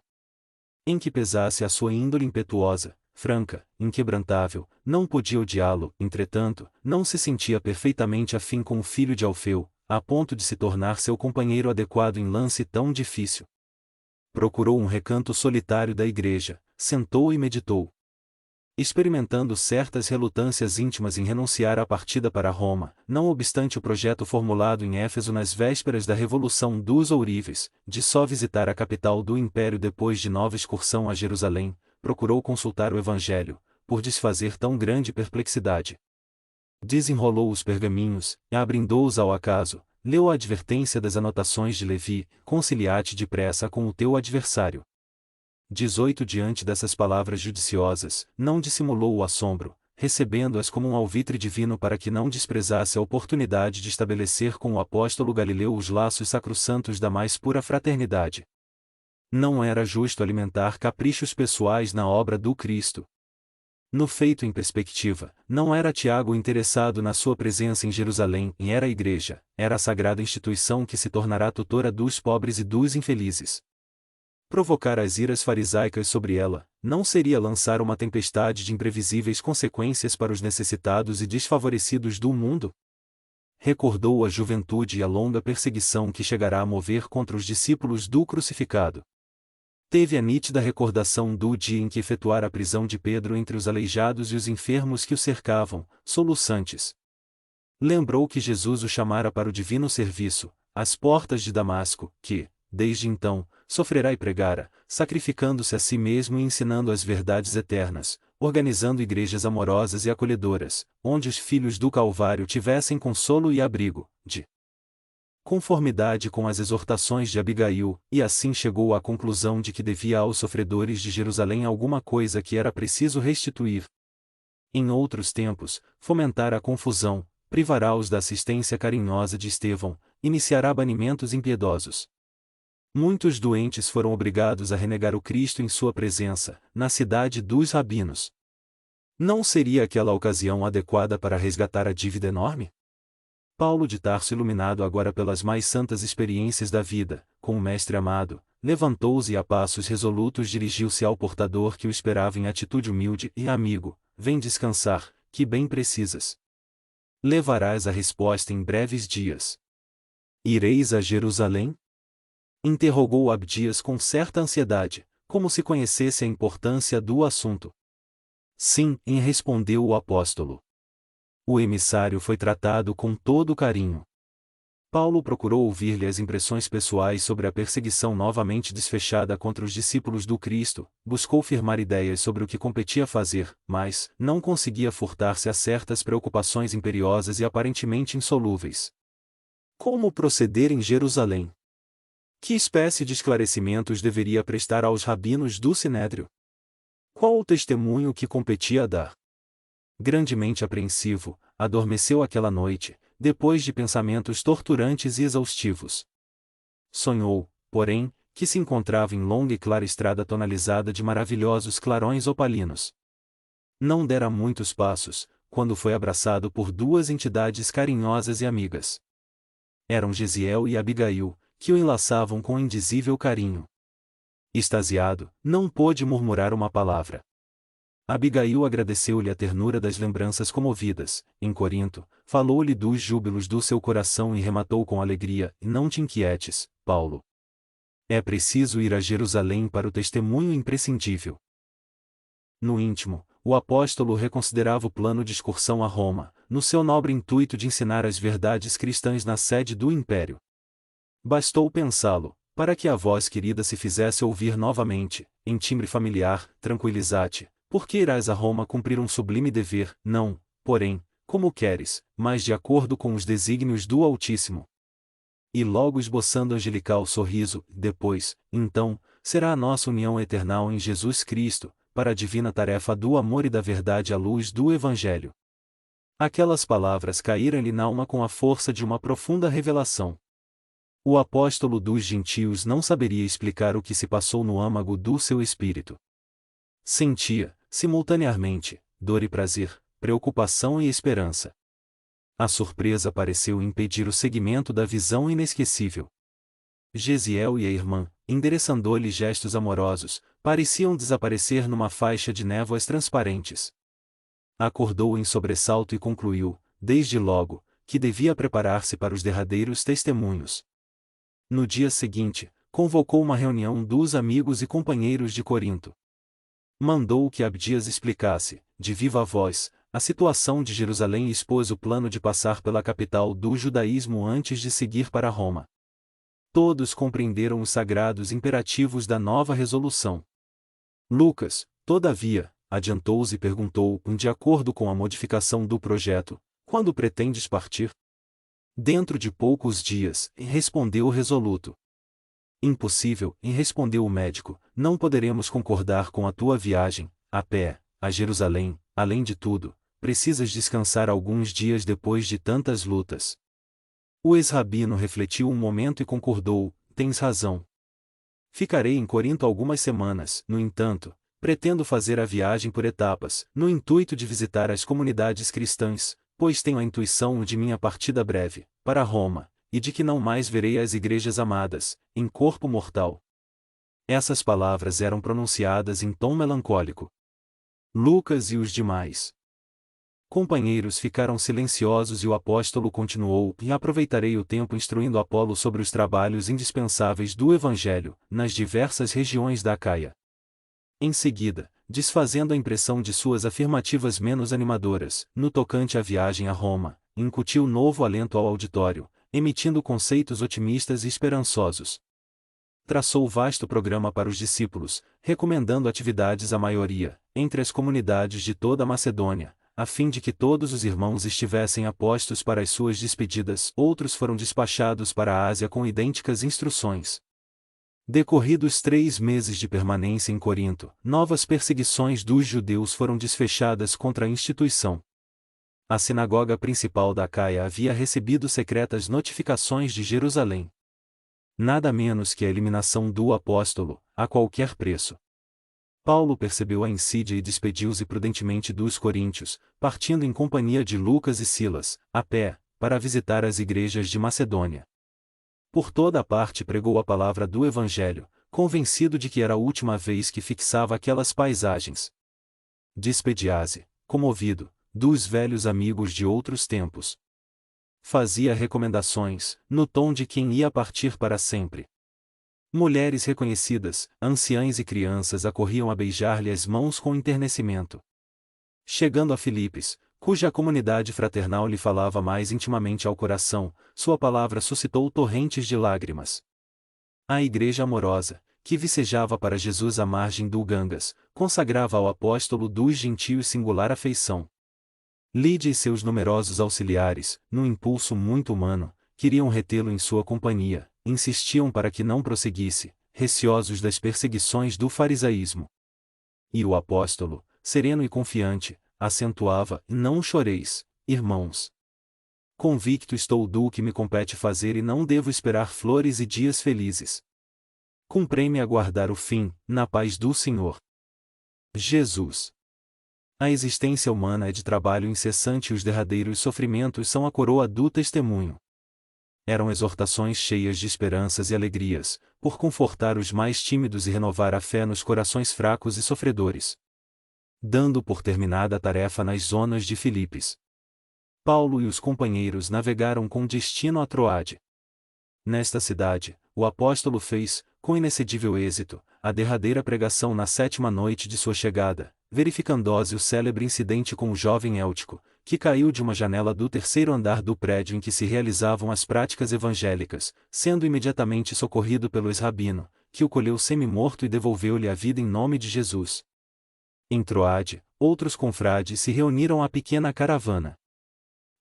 Em que pesasse a sua índole impetuosa, franca, inquebrantável, não podia odiá-lo, entretanto, não se sentia perfeitamente afim com o filho de Alfeu, a ponto de se tornar seu companheiro adequado em lance tão difícil. Procurou um recanto solitário da igreja, sentou e meditou. Experimentando certas relutâncias íntimas em renunciar à partida para Roma, não obstante o projeto formulado em Éfeso nas vésperas da Revolução dos Ourives, de só visitar a capital do Império depois de nova excursão a Jerusalém, procurou consultar o Evangelho, por desfazer tão grande perplexidade. Desenrolou os pergaminhos, abrindou-os ao acaso, leu a advertência das anotações de Levi: conciliate depressa com o teu adversário. 18 Diante dessas palavras judiciosas, não dissimulou o assombro, recebendo-as como um alvitre divino para que não desprezasse a oportunidade de estabelecer com o apóstolo Galileu os laços sacrossantos da mais pura fraternidade. Não era justo alimentar caprichos pessoais na obra do Cristo. No feito em perspectiva, não era Tiago interessado na sua presença em Jerusalém, e era a igreja, era a sagrada instituição que se tornará tutora dos pobres e dos infelizes. Provocar as iras farisaicas sobre ela, não seria lançar uma tempestade de imprevisíveis consequências para os necessitados e desfavorecidos do mundo? Recordou a juventude e a longa perseguição que chegará a mover contra os discípulos do crucificado. Teve a nítida recordação do dia em que efetuara a prisão de Pedro entre os aleijados e os enfermos que o cercavam, soluçantes. Lembrou que Jesus o chamara para o divino serviço, às portas de Damasco, que, desde então, sofrerá e pregara, sacrificando-se a si mesmo e ensinando as verdades eternas, organizando igrejas amorosas e acolhedoras, onde os filhos do Calvário tivessem consolo e abrigo, de conformidade com as exortações de Abigail, e assim chegou à conclusão de que devia aos sofredores de Jerusalém alguma coisa que era preciso restituir. Em outros tempos, fomentará a confusão, privará-os da assistência carinhosa de Estevão, iniciará banimentos impiedosos. Muitos doentes foram obrigados a renegar o Cristo em sua presença, na cidade dos rabinos. Não seria aquela ocasião adequada para resgatar a dívida enorme? Paulo de Tarso, iluminado agora pelas mais santas experiências da vida, com o Mestre amado, levantou-se e a passos resolutos dirigiu-se ao portador que o esperava em atitude humilde: e amigo, vem descansar, que bem precisas. Levarás a resposta em breves dias. Ireis a Jerusalém? Interrogou Abdias com certa ansiedade, como se conhecesse a importância do assunto. Sim, respondeu o apóstolo. O emissário foi tratado com todo carinho. Paulo procurou ouvir-lhe as impressões pessoais sobre a perseguição novamente desfechada contra os discípulos do Cristo, buscou firmar ideias sobre o que competia fazer, mas não conseguia furtar-se a certas preocupações imperiosas e aparentemente insolúveis. Como proceder em Jerusalém? Que espécie de esclarecimentos deveria prestar aos rabinos do Sinédrio? Qual o testemunho que competia a dar? Grandemente apreensivo, adormeceu aquela noite, depois de pensamentos torturantes e exaustivos. Sonhou, porém, que se encontrava em longa e clara estrada tonalizada de maravilhosos clarões opalinos. Não dera muitos passos, quando foi abraçado por duas entidades carinhosas e amigas. Eram Gesiel e Abigail, que o enlaçavam com indizível carinho. Extasiado, não pôde murmurar uma palavra. Abigail agradeceu-lhe a ternura das lembranças comovidas, em Corinto, falou-lhe dos júbilos do seu coração e rematou com alegria: não te inquietes, Paulo. É preciso ir a Jerusalém para o testemunho imprescindível. No íntimo, o apóstolo reconsiderava o plano de excursão a Roma, no seu nobre intuito de ensinar as verdades cristãs na sede do Império. Bastou pensá-lo, para que a voz querida se fizesse ouvir novamente, em timbre familiar: tranquiliza-te. Por que irás a Roma cumprir um sublime dever, não, porém, como queres, mas de acordo com os desígnios do Altíssimo? E logo esboçando angelical sorriso, depois, então, será a nossa união eternal em Jesus Cristo, para a divina tarefa do amor e da verdade à luz do Evangelho. Aquelas palavras caíram-lhe na alma com a força de uma profunda revelação. O apóstolo dos gentios não saberia explicar o que se passou no âmago do seu espírito. Sentia, simultaneamente, dor e prazer, preocupação e esperança. A surpresa pareceu impedir o seguimento da visão inesquecível. Gesiel e a irmã, endereçando-lhe gestos amorosos, pareciam desaparecer numa faixa de névoas transparentes. Acordou em sobressalto e concluiu, desde logo, que devia preparar-se para os derradeiros testemunhos. No dia seguinte, convocou uma reunião dos amigos e companheiros de Corinto. Mandou que Abdias explicasse, de viva voz, a situação de Jerusalém e expôs o plano de passar pela capital do judaísmo antes de seguir para Roma. Todos compreenderam os sagrados imperativos da nova resolução. Lucas, todavia, adiantou-se e perguntou, de acordo com a modificação do projeto, quando pretendes partir? Dentro de poucos dias, respondeu o resoluto. Impossível, respondeu o médico, não poderemos concordar com a tua viagem, a pé, a Jerusalém, além de tudo, precisas descansar alguns dias depois de tantas lutas. O ex-rabino refletiu um momento e concordou, tens razão. Ficarei em Corinto algumas semanas, no entanto, pretendo fazer a viagem por etapas, no intuito de visitar as comunidades cristãs, pois tenho a intuição de minha partida breve, para Roma, e de que não mais verei as igrejas amadas, em corpo mortal. Essas palavras eram pronunciadas em tom melancólico. Lucas e os demais companheiros ficaram silenciosos e o apóstolo continuou, e aproveitarei o tempo instruindo Apolo sobre os trabalhos indispensáveis do Evangelho, nas diversas regiões da Acaia. Em seguida, desfazendo a impressão de suas afirmativas menos animadoras, no tocante à viagem a Roma, incutiu novo alento ao auditório, emitindo conceitos otimistas e esperançosos. Traçou vasto programa para os discípulos, recomendando atividades à maioria, entre as comunidades de toda a Macedônia, a fim de que todos os irmãos estivessem apostos para as suas despedidas. Outros foram despachados para a Ásia com idênticas instruções. Decorridos 3 meses de permanência em Corinto, novas perseguições dos judeus foram desfechadas contra a instituição. A sinagoga principal da Acaia havia recebido secretas notificações de Jerusalém. Nada menos que a eliminação do apóstolo, a qualquer preço. Paulo percebeu a insídia e despediu-se prudentemente dos coríntios, partindo em companhia de Lucas e Silas, a pé, para visitar as igrejas de Macedônia. Por toda a parte pregou a palavra do Evangelho, convencido de que era a última vez que fixava aquelas paisagens. Despedia-se, comovido, dos velhos amigos de outros tempos. Fazia recomendações, no tom de quem ia partir para sempre. Mulheres reconhecidas, anciães e crianças acorriam a beijar-lhe as mãos com enternecimento. Chegando a Filipos, cuja comunidade fraternal lhe falava mais intimamente ao coração, sua palavra suscitou torrentes de lágrimas. A igreja amorosa, que vicejava para Jesus à margem do Gangas, consagrava ao apóstolo dos gentios singular afeição. Lídia e seus numerosos auxiliares, num impulso muito humano, queriam retê-lo em sua companhia, insistiam para que não prosseguisse, receosos das perseguições do farisaísmo. E o apóstolo, sereno e confiante, acentuava: não choreis, irmãos. Convicto estou do que me compete fazer e não devo esperar flores e dias felizes. Cumpre-me aguardar o fim, na paz do Senhor Jesus. A existência humana é de trabalho incessante e os derradeiros sofrimentos são a coroa do testemunho. Eram exortações cheias de esperanças e alegrias, por confortar os mais tímidos e renovar a fé nos corações fracos e sofredores. Dando por terminada a tarefa nas zonas de Filipos, Paulo e os companheiros navegaram com destino a Troade. Nesta cidade, o apóstolo fez, com inexcedível êxito, a derradeira pregação na 7ª noite de sua chegada, verificando-se o célebre incidente com o jovem Éltico, que caiu de uma janela do 3º andar do prédio em que se realizavam as práticas evangélicas, sendo imediatamente socorrido pelo ex-rabino, que o colheu semi-morto e devolveu-lhe a vida em nome de Jesus. Em Troade, outros confrades se reuniram à pequena caravana.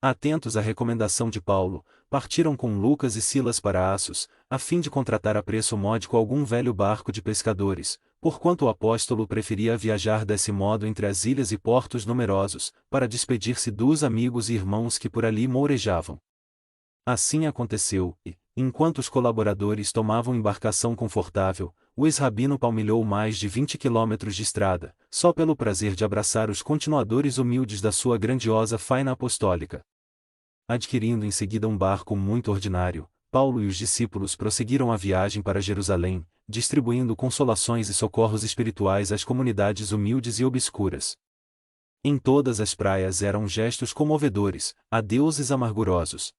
Atentos à recomendação de Paulo, partiram com Lucas e Silas para Assos, a fim de contratar a preço módico algum velho barco de pescadores, porquanto o apóstolo preferia viajar desse modo entre as ilhas e portos numerosos, para despedir-se dos amigos e irmãos que por ali mourejavam. Assim aconteceu, e, enquanto os colaboradores tomavam embarcação confortável, o ex-rabino palmilhou mais de 20 quilômetros de estrada, só pelo prazer de abraçar os continuadores humildes da sua grandiosa faina apostólica. Adquirindo em seguida um barco muito ordinário, Paulo e os discípulos prosseguiram a viagem para Jerusalém, distribuindo consolações e socorros espirituais às comunidades humildes e obscuras. Em todas as praias eram gestos comovedores, adeuses amargurosos.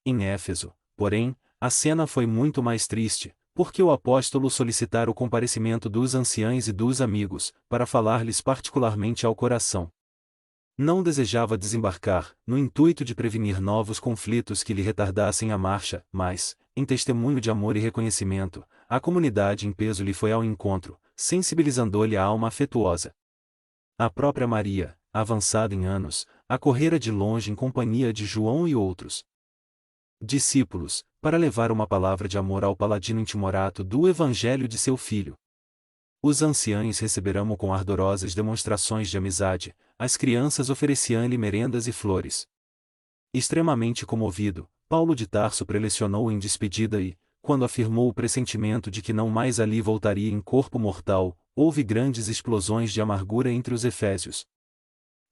Em Éfeso, porém, a cena foi muito mais triste, porque o apóstolo solicitara o comparecimento dos anciãos e dos amigos, para falar-lhes particularmente ao coração. Não desejava desembarcar, no intuito de prevenir novos conflitos que lhe retardassem a marcha, mas, em testemunho de amor e reconhecimento, a comunidade em peso lhe foi ao encontro, sensibilizando-lhe a alma afetuosa. A própria Maria, avançada em anos, acorrera de longe em companhia de João e outros discípulos, para levar uma palavra de amor ao paladino intimorato do evangelho de seu filho. Os anciães receberam-o com ardorosas demonstrações de amizade, as crianças ofereciam-lhe merendas e flores. Extremamente comovido, Paulo de Tarso prelecionou em despedida e, quando afirmou o pressentimento de que não mais ali voltaria em corpo mortal, houve grandes explosões de amargura entre os efésios.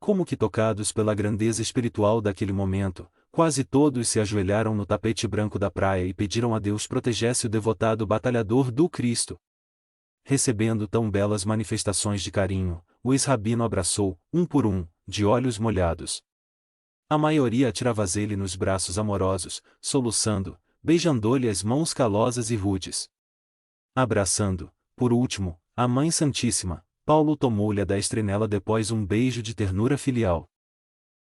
Como que tocados pela grandeza espiritual daquele momento, quase todos se ajoelharam no tapete branco da praia e pediram a Deus protegesse o devotado batalhador do Cristo. Recebendo tão belas manifestações de carinho, o ex-rabino abraçou, um por um, de olhos molhados. A maioria atirava-se-lhe nos braços amorosos, soluçando, beijando-lhe as mãos calosas e rudes. Abraçando, por último, a Mãe Santíssima, Paulo tomou-lhe a destra nela depois um beijo de ternura filial.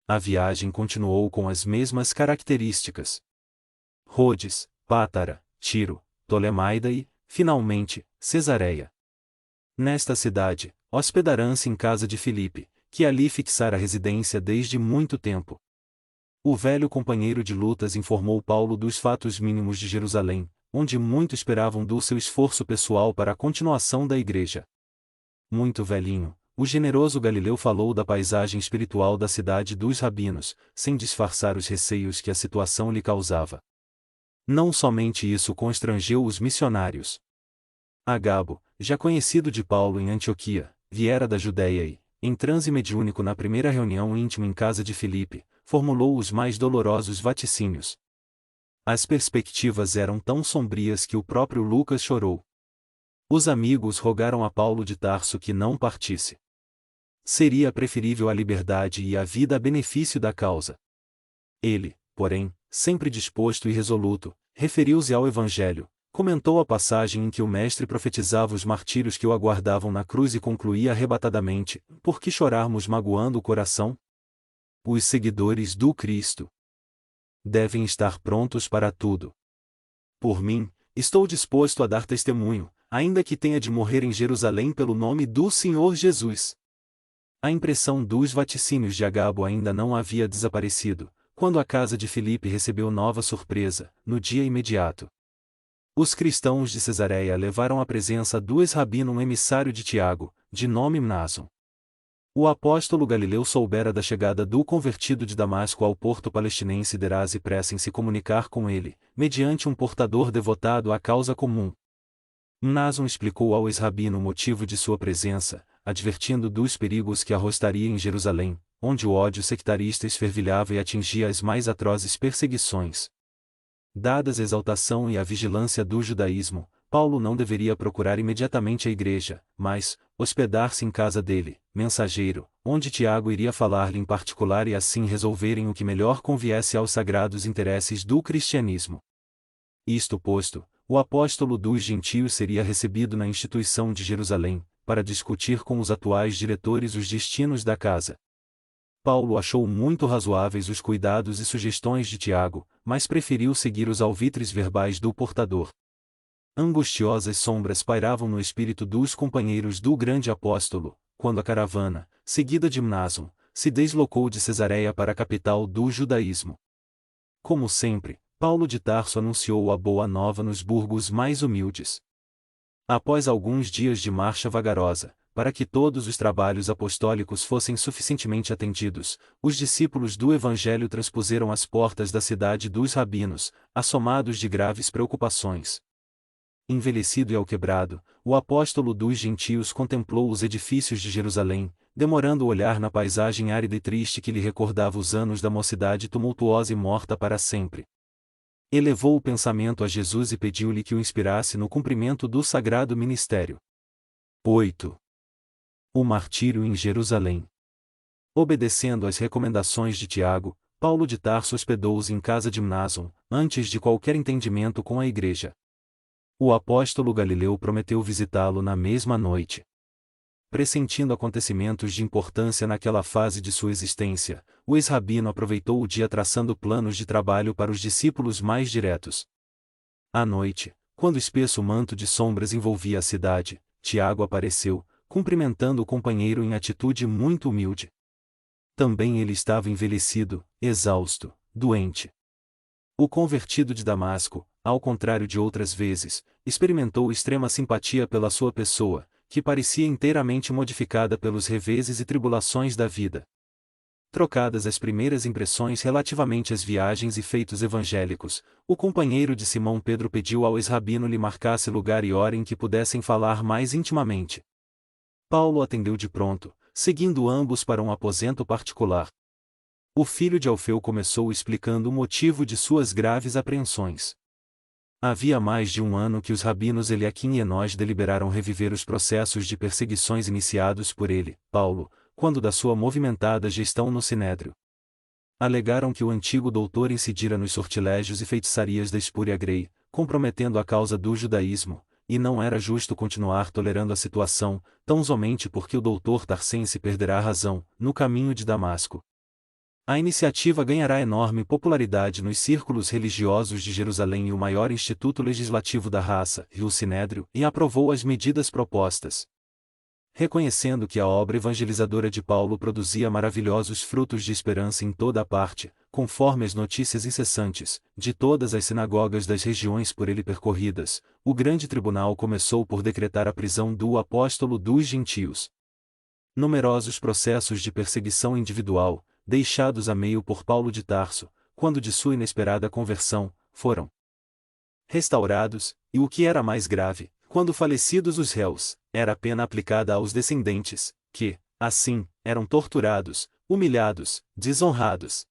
A viagem continuou com as mesmas características. Rhodes, Pátara, Tiro, Tolemaida e, finalmente, Cesareia. Nesta cidade, hospedaram-se em casa de Filipe, que ali fixara residência desde muito tempo. O velho companheiro de lutas informou Paulo dos fatos mínimos de Jerusalém, onde muito esperavam do seu esforço pessoal para a continuação da igreja. Muito velhinho, o generoso Galileu falou da paisagem espiritual da cidade dos rabinos, sem disfarçar os receios que a situação lhe causava. Não somente isso constrangeu os missionários. Agabo, já conhecido de Paulo em Antioquia, viera da Judéia e, em transe mediúnico na primeira reunião íntima em casa de Filipe, formulou os mais dolorosos vaticínios. As perspectivas eram tão sombrias que o próprio Lucas chorou. Os amigos rogaram a Paulo de Tarso que não partisse. Seria preferível a liberdade e a vida a benefício da causa. Ele, porém, sempre disposto e resoluto, referiu-se ao Evangelho, comentou a passagem em que o mestre profetizava os martírios que o aguardavam na cruz e concluía arrebatadamente: por que chorarmos magoando o coração? Os seguidores do Cristo devem estar prontos para tudo. Por mim, estou disposto a dar testemunho, ainda que tenha de morrer em Jerusalém pelo nome do Senhor Jesus. A impressão dos vaticínios de Agabo ainda não havia desaparecido, quando a casa de Filipe recebeu nova surpresa, no dia imediato. Os cristãos de Cesareia levaram à presença do ex-rabino um emissário de Tiago, de nome Mnason. O apóstolo Galileu soubera da chegada do convertido de Damasco ao porto palestinense Deraz e pressa em se comunicar com ele, mediante um portador devotado à causa comum. Mnason explicou ao ex-rabino o motivo de sua presença, advertindo dos perigos que arrostaria em Jerusalém, onde o ódio sectarista esfervilhava e atingia as mais atrozes perseguições. Dadas a exaltação e a vigilância do judaísmo, Paulo não deveria procurar imediatamente a igreja, mas hospedar-se em casa dele, mensageiro, onde Tiago iria falar-lhe em particular e assim resolverem o que melhor conviesse aos sagrados interesses do cristianismo. Isto posto, o apóstolo dos gentios seria recebido na instituição de Jerusalém, para discutir com os atuais diretores os destinos da casa. Paulo achou muito razoáveis os cuidados e sugestões de Tiago, mas preferiu seguir os alvitres verbais do portador. Angustiosas sombras pairavam no espírito dos companheiros do grande apóstolo, quando a caravana, seguida de Mnason, se deslocou de Cesareia para a capital do judaísmo. Como sempre, Paulo de Tarso anunciou a boa nova nos burgos mais humildes. Após alguns dias de marcha vagarosa, para que todos os trabalhos apostólicos fossem suficientemente atendidos, os discípulos do Evangelho transpuseram as portas da cidade dos rabinos, assomados de graves preocupações. Envelhecido e alquebrado, o apóstolo dos gentios contemplou os edifícios de Jerusalém, demorando o olhar na paisagem árida e triste que lhe recordava os anos da mocidade tumultuosa e morta para sempre. Elevou o pensamento a Jesus e pediu-lhe que o inspirasse no cumprimento do sagrado ministério. 8. O martírio em Jerusalém. Obedecendo às recomendações de Tiago, Paulo de Tarso hospedou-se em casa de Mnason, antes de qualquer entendimento com a igreja. O apóstolo Galileu prometeu visitá-lo na mesma noite. Pressentindo acontecimentos de importância naquela fase de sua existência, o ex-rabino aproveitou o dia traçando planos de trabalho para os discípulos mais diretos. À noite, quando espesso manto de sombras envolvia a cidade, Tiago apareceu, cumprimentando o companheiro em atitude muito humilde. Também ele estava envelhecido, exausto, doente. O convertido de Damasco, ao contrário de outras vezes, experimentou extrema simpatia pela sua pessoa, que parecia inteiramente modificada pelos reveses e tribulações da vida. Trocadas as primeiras impressões relativamente às viagens e feitos evangélicos, o companheiro de Simão Pedro pediu ao ex-rabino lhe marcasse lugar e hora em que pudessem falar mais intimamente. Paulo atendeu de pronto, seguindo ambos para um aposento particular. O filho de Alfeu começou explicando o motivo de suas graves apreensões. Havia mais de um ano que os rabinos Eliaquim e Enós deliberaram reviver os processos de perseguições iniciados por ele, Paulo, quando da sua movimentada gestão no Sinédrio. Alegaram que o antigo doutor incidira nos sortilégios e feitiçarias da espúria grei, comprometendo a causa do judaísmo, e não era justo continuar tolerando a situação, tão somente porque o doutor Tarsense perderá a razão, no caminho de Damasco. A iniciativa ganhará enorme popularidade nos círculos religiosos de Jerusalém e o maior instituto legislativo da raça, o Sinédrio, e aprovou as medidas propostas. Reconhecendo que a obra evangelizadora de Paulo produzia maravilhosos frutos de esperança em toda a parte, conforme as notícias incessantes, de todas as sinagogas das regiões por ele percorridas, o grande tribunal começou por decretar a prisão do apóstolo dos gentios. Numerosos processos de perseguição individual, deixados a meio por Paulo de Tarso, quando de sua inesperada conversão, foram restaurados, e o que era mais grave, quando falecidos os réus, era a pena aplicada aos descendentes, que, assim, eram torturados, humilhados, desonrados.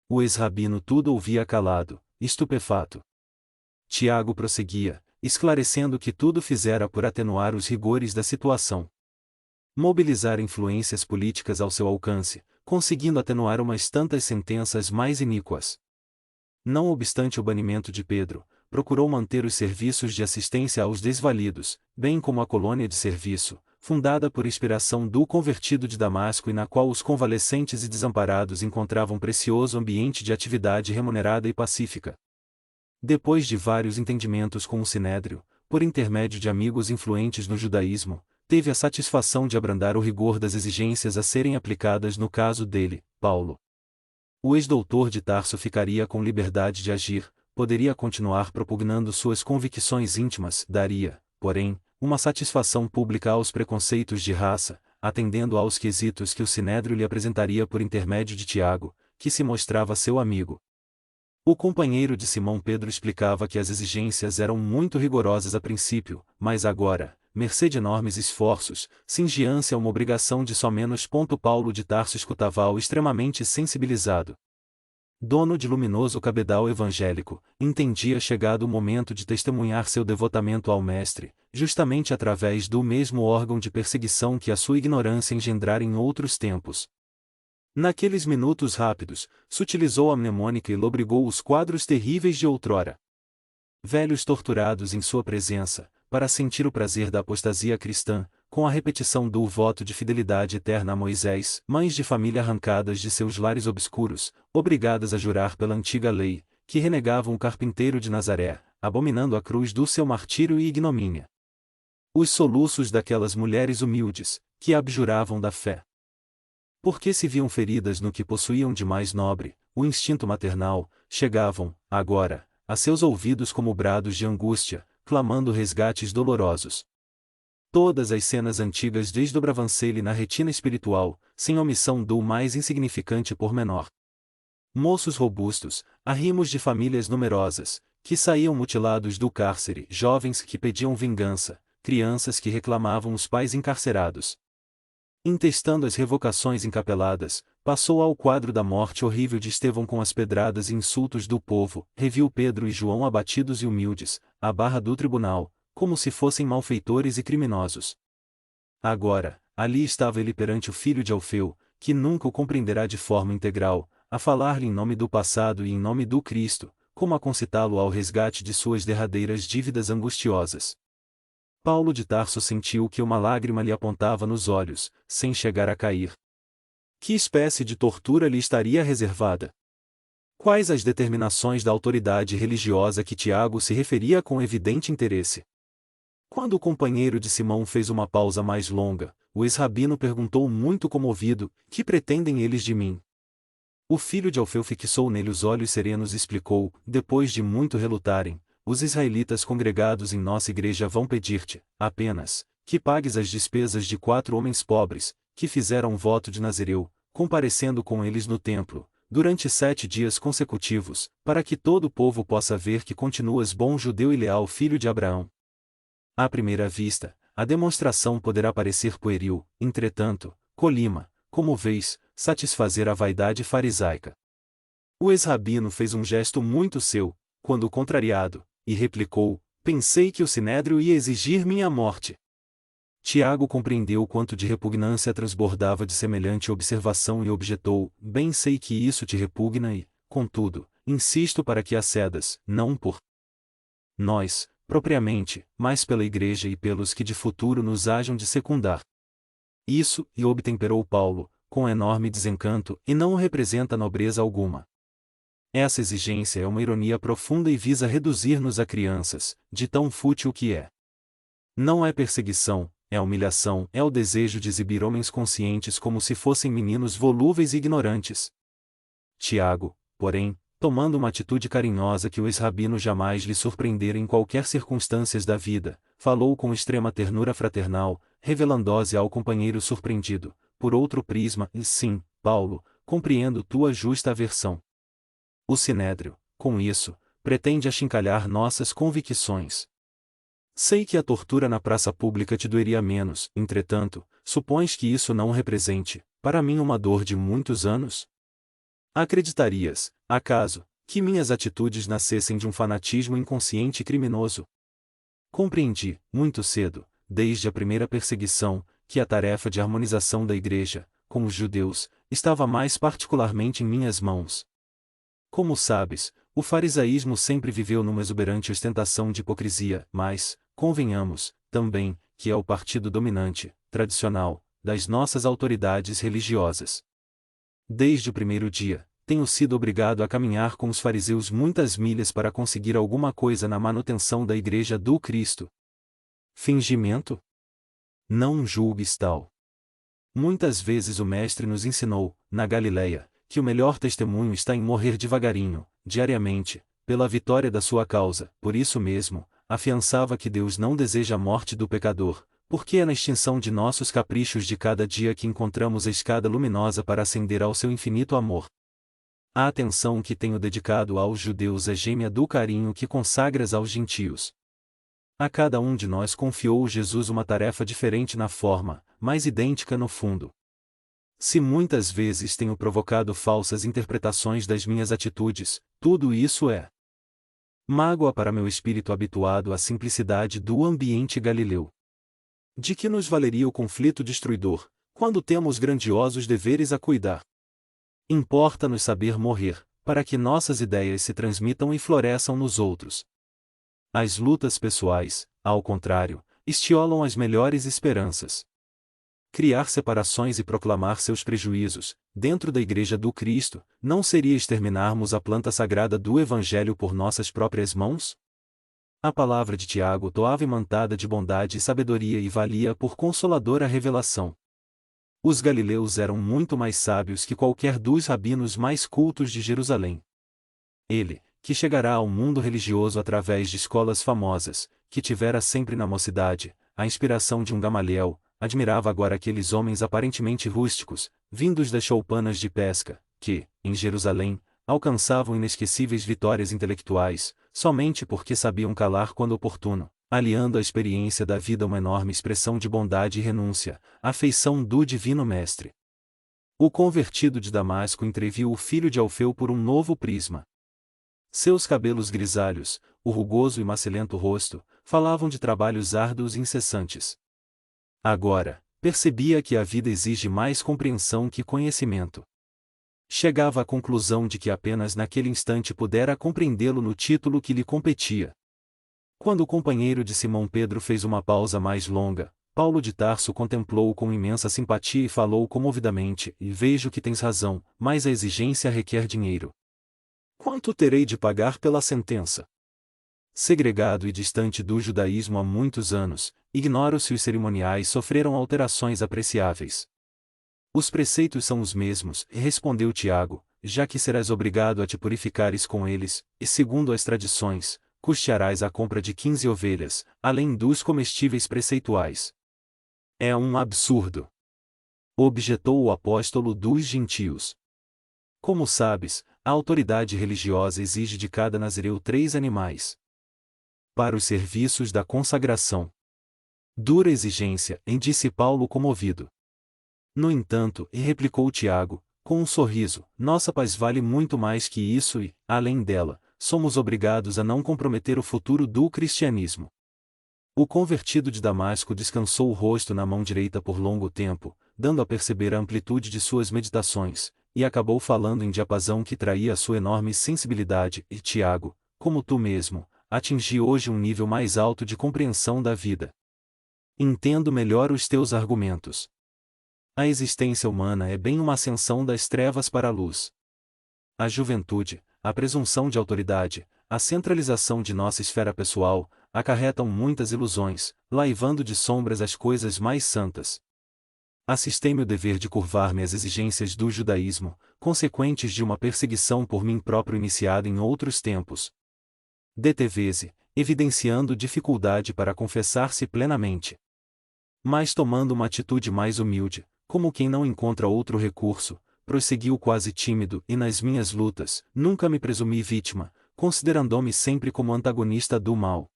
O ex-rabino tudo ouvia calado, estupefato. Tiago prosseguia, esclarecendo que tudo fizera por atenuar os rigores da situação. Mobilizar influências políticas ao seu alcance, conseguindo atenuar umas tantas sentenças mais iníquas. Não obstante o banimento de Pedro, procurou manter os serviços de assistência aos desvalidos, bem como a colônia de serviço, fundada por inspiração do convertido de Damasco e na qual os convalescentes e desamparados encontravam precioso ambiente de atividade remunerada e pacífica. Depois de vários entendimentos com o Sinédrio, por intermédio de amigos influentes no judaísmo, teve a satisfação de abrandar o rigor das exigências a serem aplicadas no caso dele, Paulo. O ex-doutor de Tarso ficaria com liberdade de agir, poderia continuar propugnando suas convicções íntimas, daria, porém, uma satisfação pública aos preconceitos de raça, atendendo aos quesitos que o Sinédrio lhe apresentaria por intermédio de Tiago, que se mostrava seu amigo. O companheiro de Simão Pedro explicava que as exigências eram muito rigorosas a princípio, mas agora, mercê de enormes esforços, cingia-se a uma obrigação de somenos. Paulo de Tarso escutava-o extremamente sensibilizado. Dono de luminoso cabedal evangélico, entendia chegado o momento de testemunhar seu devotamento ao Mestre, justamente através do mesmo órgão de perseguição que a sua ignorância engendrara em outros tempos. Naqueles minutos rápidos, sutilizou a mnemônica e lobrigou os quadros terríveis de outrora. Velhos torturados em sua presença, para sentir o prazer da apostasia cristã, com a repetição do voto de fidelidade eterna a Moisés, mães de família arrancadas de seus lares obscuros, obrigadas a jurar pela antiga lei, que renegavam o carpinteiro de Nazaré, abominando a cruz do seu martírio e ignomínia. Os soluços daquelas mulheres humildes, que abjuravam da fé. Porque se viam feridas no que possuíam de mais nobre, o instinto maternal, chegavam, agora, a seus ouvidos como brados de angústia, clamando resgates dolorosos. Todas as cenas antigas desdobravam-se-lhe na retina espiritual, sem omissão do mais insignificante pormenor. Moços robustos, arrimos de famílias numerosas, que saíam mutilados do cárcere, jovens que pediam vingança, crianças que reclamavam os pais encarcerados. Intestando as revocações encapeladas, passou ao quadro da morte horrível de Estevão com as pedradas e insultos do povo, reviu Pedro e João abatidos e humildes, à barra do tribunal, como se fossem malfeitores e criminosos. Agora, ali estava ele perante o filho de Alfeu, que nunca o compreenderá de forma integral, a falar-lhe em nome do passado e em nome do Cristo, como a concitá-lo ao resgate de suas derradeiras dívidas angustiosas. Paulo de Tarso sentiu que uma lágrima lhe apontava nos olhos, sem chegar a cair. Que espécie de tortura lhe estaria reservada? Quais as determinações da autoridade religiosa que Tiago se referia com evidente interesse? Quando o companheiro de Simão fez uma pausa mais longa, o ex-rabino perguntou muito comovido: que pretendem eles de mim? O filho de Alfeu fixou nele os olhos serenos e explicou: depois de muito relutarem, os israelitas congregados em nossa igreja vão pedir-te, apenas, que pagues as despesas de 4 homens pobres, que fizeram voto de Nazireu, comparecendo com eles no templo, durante 7 dias consecutivos, para que todo o povo possa ver que continuas bom judeu e leal filho de Abraão. À primeira vista, a demonstração poderá parecer pueril, entretanto, colima, como vês, satisfazer a vaidade farisaica. O ex-rabino fez um gesto muito seu, quando contrariado, e replicou: pensei que o sinédrio ia exigir minha morte. Tiago compreendeu quanto de repugnância transbordava de semelhante observação e objetou: bem sei que isso te repugna e, contudo, insisto para que acedas, não por nós, propriamente, mas pela igreja e pelos que de futuro nos hajam de secundar. Isso, e obtemperou Paulo, com enorme desencanto, e não representa nobreza alguma. Essa exigência é uma ironia profunda e visa reduzir-nos a crianças, de tão fútil que é. Não é perseguição, é humilhação, é o desejo de exibir homens conscientes como se fossem meninos volúveis e ignorantes. Tiago, porém, tomando uma atitude carinhosa que o ex-rabino jamais lhe surpreendera em qualquer circunstâncias da vida, falou com extrema ternura fraternal, revelando-se ao companheiro surpreendido, por outro prisma: e sim, Paulo, compreendo tua justa aversão. O sinédrio, com isso, pretende achincalhar nossas convicções. Sei que a tortura na praça pública te doeria menos, entretanto, supões que isso não represente, para mim, uma dor de muitos anos? Acreditarias, acaso, que minhas atitudes nascessem de um fanatismo inconsciente e criminoso? Compreendi, muito cedo, desde a primeira perseguição, que a tarefa de harmonização da Igreja, com os judeus, estava mais particularmente em minhas mãos. Como sabes, o farisaísmo sempre viveu numa exuberante ostentação de hipocrisia, mas, convenhamos, também, que é o partido dominante, tradicional, das nossas autoridades religiosas. Desde o primeiro dia, tenho sido obrigado a caminhar com os fariseus muitas milhas para conseguir alguma coisa na manutenção da Igreja do Cristo. Fingimento? Não julgues tal. Muitas vezes o Mestre nos ensinou, na Galileia, que o melhor testemunho está em morrer devagarinho, diariamente, pela vitória da sua causa. Por isso mesmo, afiançava que Deus não deseja a morte do pecador, porque é na extinção de nossos caprichos de cada dia que encontramos a escada luminosa para ascender ao seu infinito amor. A atenção que tenho dedicado aos judeus é gêmea do carinho que consagras aos gentios. A cada um de nós confiou Jesus uma tarefa diferente na forma, mas idêntica no fundo. Se muitas vezes tenho provocado falsas interpretações das minhas atitudes, tudo isso é mágoa para meu espírito habituado à simplicidade do ambiente galileu. De que nos valeria o conflito destruidor, quando temos grandiosos deveres a cuidar? Importa-nos saber morrer, para que nossas ideias se transmitam e floresçam nos outros. As lutas pessoais, ao contrário, estiolam as melhores esperanças. Criar separações e proclamar seus prejuízos, dentro da Igreja do Cristo, não seria exterminarmos a planta sagrada do Evangelho por nossas próprias mãos? A palavra de Tiago toava imantada de bondade e sabedoria e valia por consoladora revelação. Os galileus eram muito mais sábios que qualquer dos rabinos mais cultos de Jerusalém. Ele, que chegará ao mundo religioso através de escolas famosas, que tivera sempre na mocidade a inspiração de um Gamaliel, admirava agora aqueles homens aparentemente rústicos, vindos das choupanas de pesca, que, em Jerusalém, alcançavam inesquecíveis vitórias intelectuais, somente porque sabiam calar quando oportuno, aliando à experiência da vida uma enorme expressão de bondade e renúncia, a afeição do Divino Mestre. O convertido de Damasco entreviu o filho de Alfeu por um novo prisma. Seus cabelos grisalhos, o rugoso e macilento rosto, falavam de trabalhos árduos e incessantes. Agora, percebia que a vida exige mais compreensão que conhecimento. Chegava à conclusão de que apenas naquele instante pudera compreendê-lo no título que lhe competia. Quando o companheiro de Simão Pedro fez uma pausa mais longa, Paulo de Tarso contemplou-o com imensa simpatia e falou comovidamente: "E vejo que tens razão, mas a exigência requer dinheiro. Quanto terei de pagar pela sentença?" Segregado e distante do judaísmo há muitos anos, ignoro se os cerimoniais sofreram alterações apreciáveis. "Os preceitos são os mesmos", respondeu Tiago, "já que serás obrigado a te purificares com eles, e segundo as tradições, custearás a compra de 15 ovelhas, além dos comestíveis preceituais." "É um absurdo", objetou o apóstolo dos gentios. "Como sabes, a autoridade religiosa exige de cada nazireu 3 animais para os serviços da consagração." "Dura exigência", disse Paulo comovido. "No entanto", replicou Tiago, com um sorriso, "nossa paz vale muito mais que isso e, além dela, somos obrigados a não comprometer o futuro do cristianismo." O convertido de Damasco descansou o rosto na mão direita por longo tempo, dando a perceber a amplitude de suas meditações, e acabou falando em diapasão que traía a sua enorme sensibilidade: "E Tiago, como tu mesmo, atingi hoje um nível mais alto de compreensão da vida. Entendo melhor os teus argumentos. A existência humana é bem uma ascensão das trevas para a luz. A juventude, a presunção de autoridade, a centralização de nossa esfera pessoal, acarretam muitas ilusões, laivando de sombras as coisas mais santas. Assistei-me o dever de curvar-me às exigências do judaísmo, consequentes de uma perseguição por mim próprio iniciada em outros tempos. Deteve-se, evidenciando dificuldade para confessar-se plenamente. Mas tomando uma atitude mais humilde, como quem não encontra outro recurso, prosseguiu quase tímido: "E nas minhas lutas, nunca me presumi vítima, considerando-me sempre como antagonista do mal.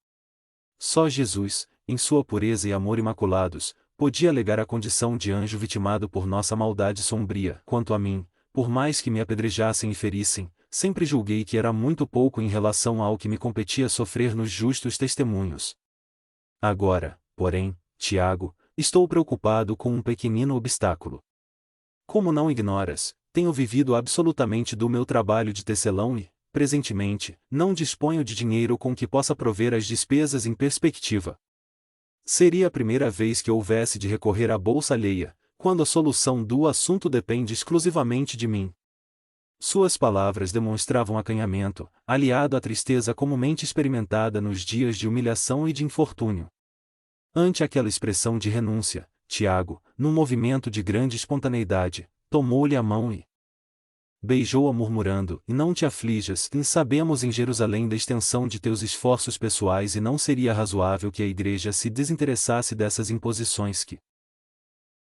Só Jesus, em sua pureza e amor imaculados, podia alegar a condição de anjo vitimado por nossa maldade sombria. Quanto a mim, por mais que me apedrejassem e ferissem, sempre julguei que era muito pouco em relação ao que me competia sofrer nos justos testemunhos. Agora, porém, Tiago, estou preocupado com um pequenino obstáculo. Como não ignoras, tenho vivido absolutamente do meu trabalho de tecelão e, presentemente, não disponho de dinheiro com que possa prover as despesas em perspectiva. Seria a primeira vez que houvesse de recorrer à bolsa alheia, quando a solução do assunto depende exclusivamente de mim." Suas palavras demonstravam acanhamento, aliado à tristeza comumente experimentada nos dias de humilhação e de infortúnio. Ante aquela expressão de renúncia, Tiago, num movimento de grande espontaneidade, tomou-lhe a mão e beijou-a murmurando: "E não te aflijas, sabemos em Jerusalém da extensão de teus esforços pessoais e não seria razoável que a igreja se desinteressasse dessas imposições que,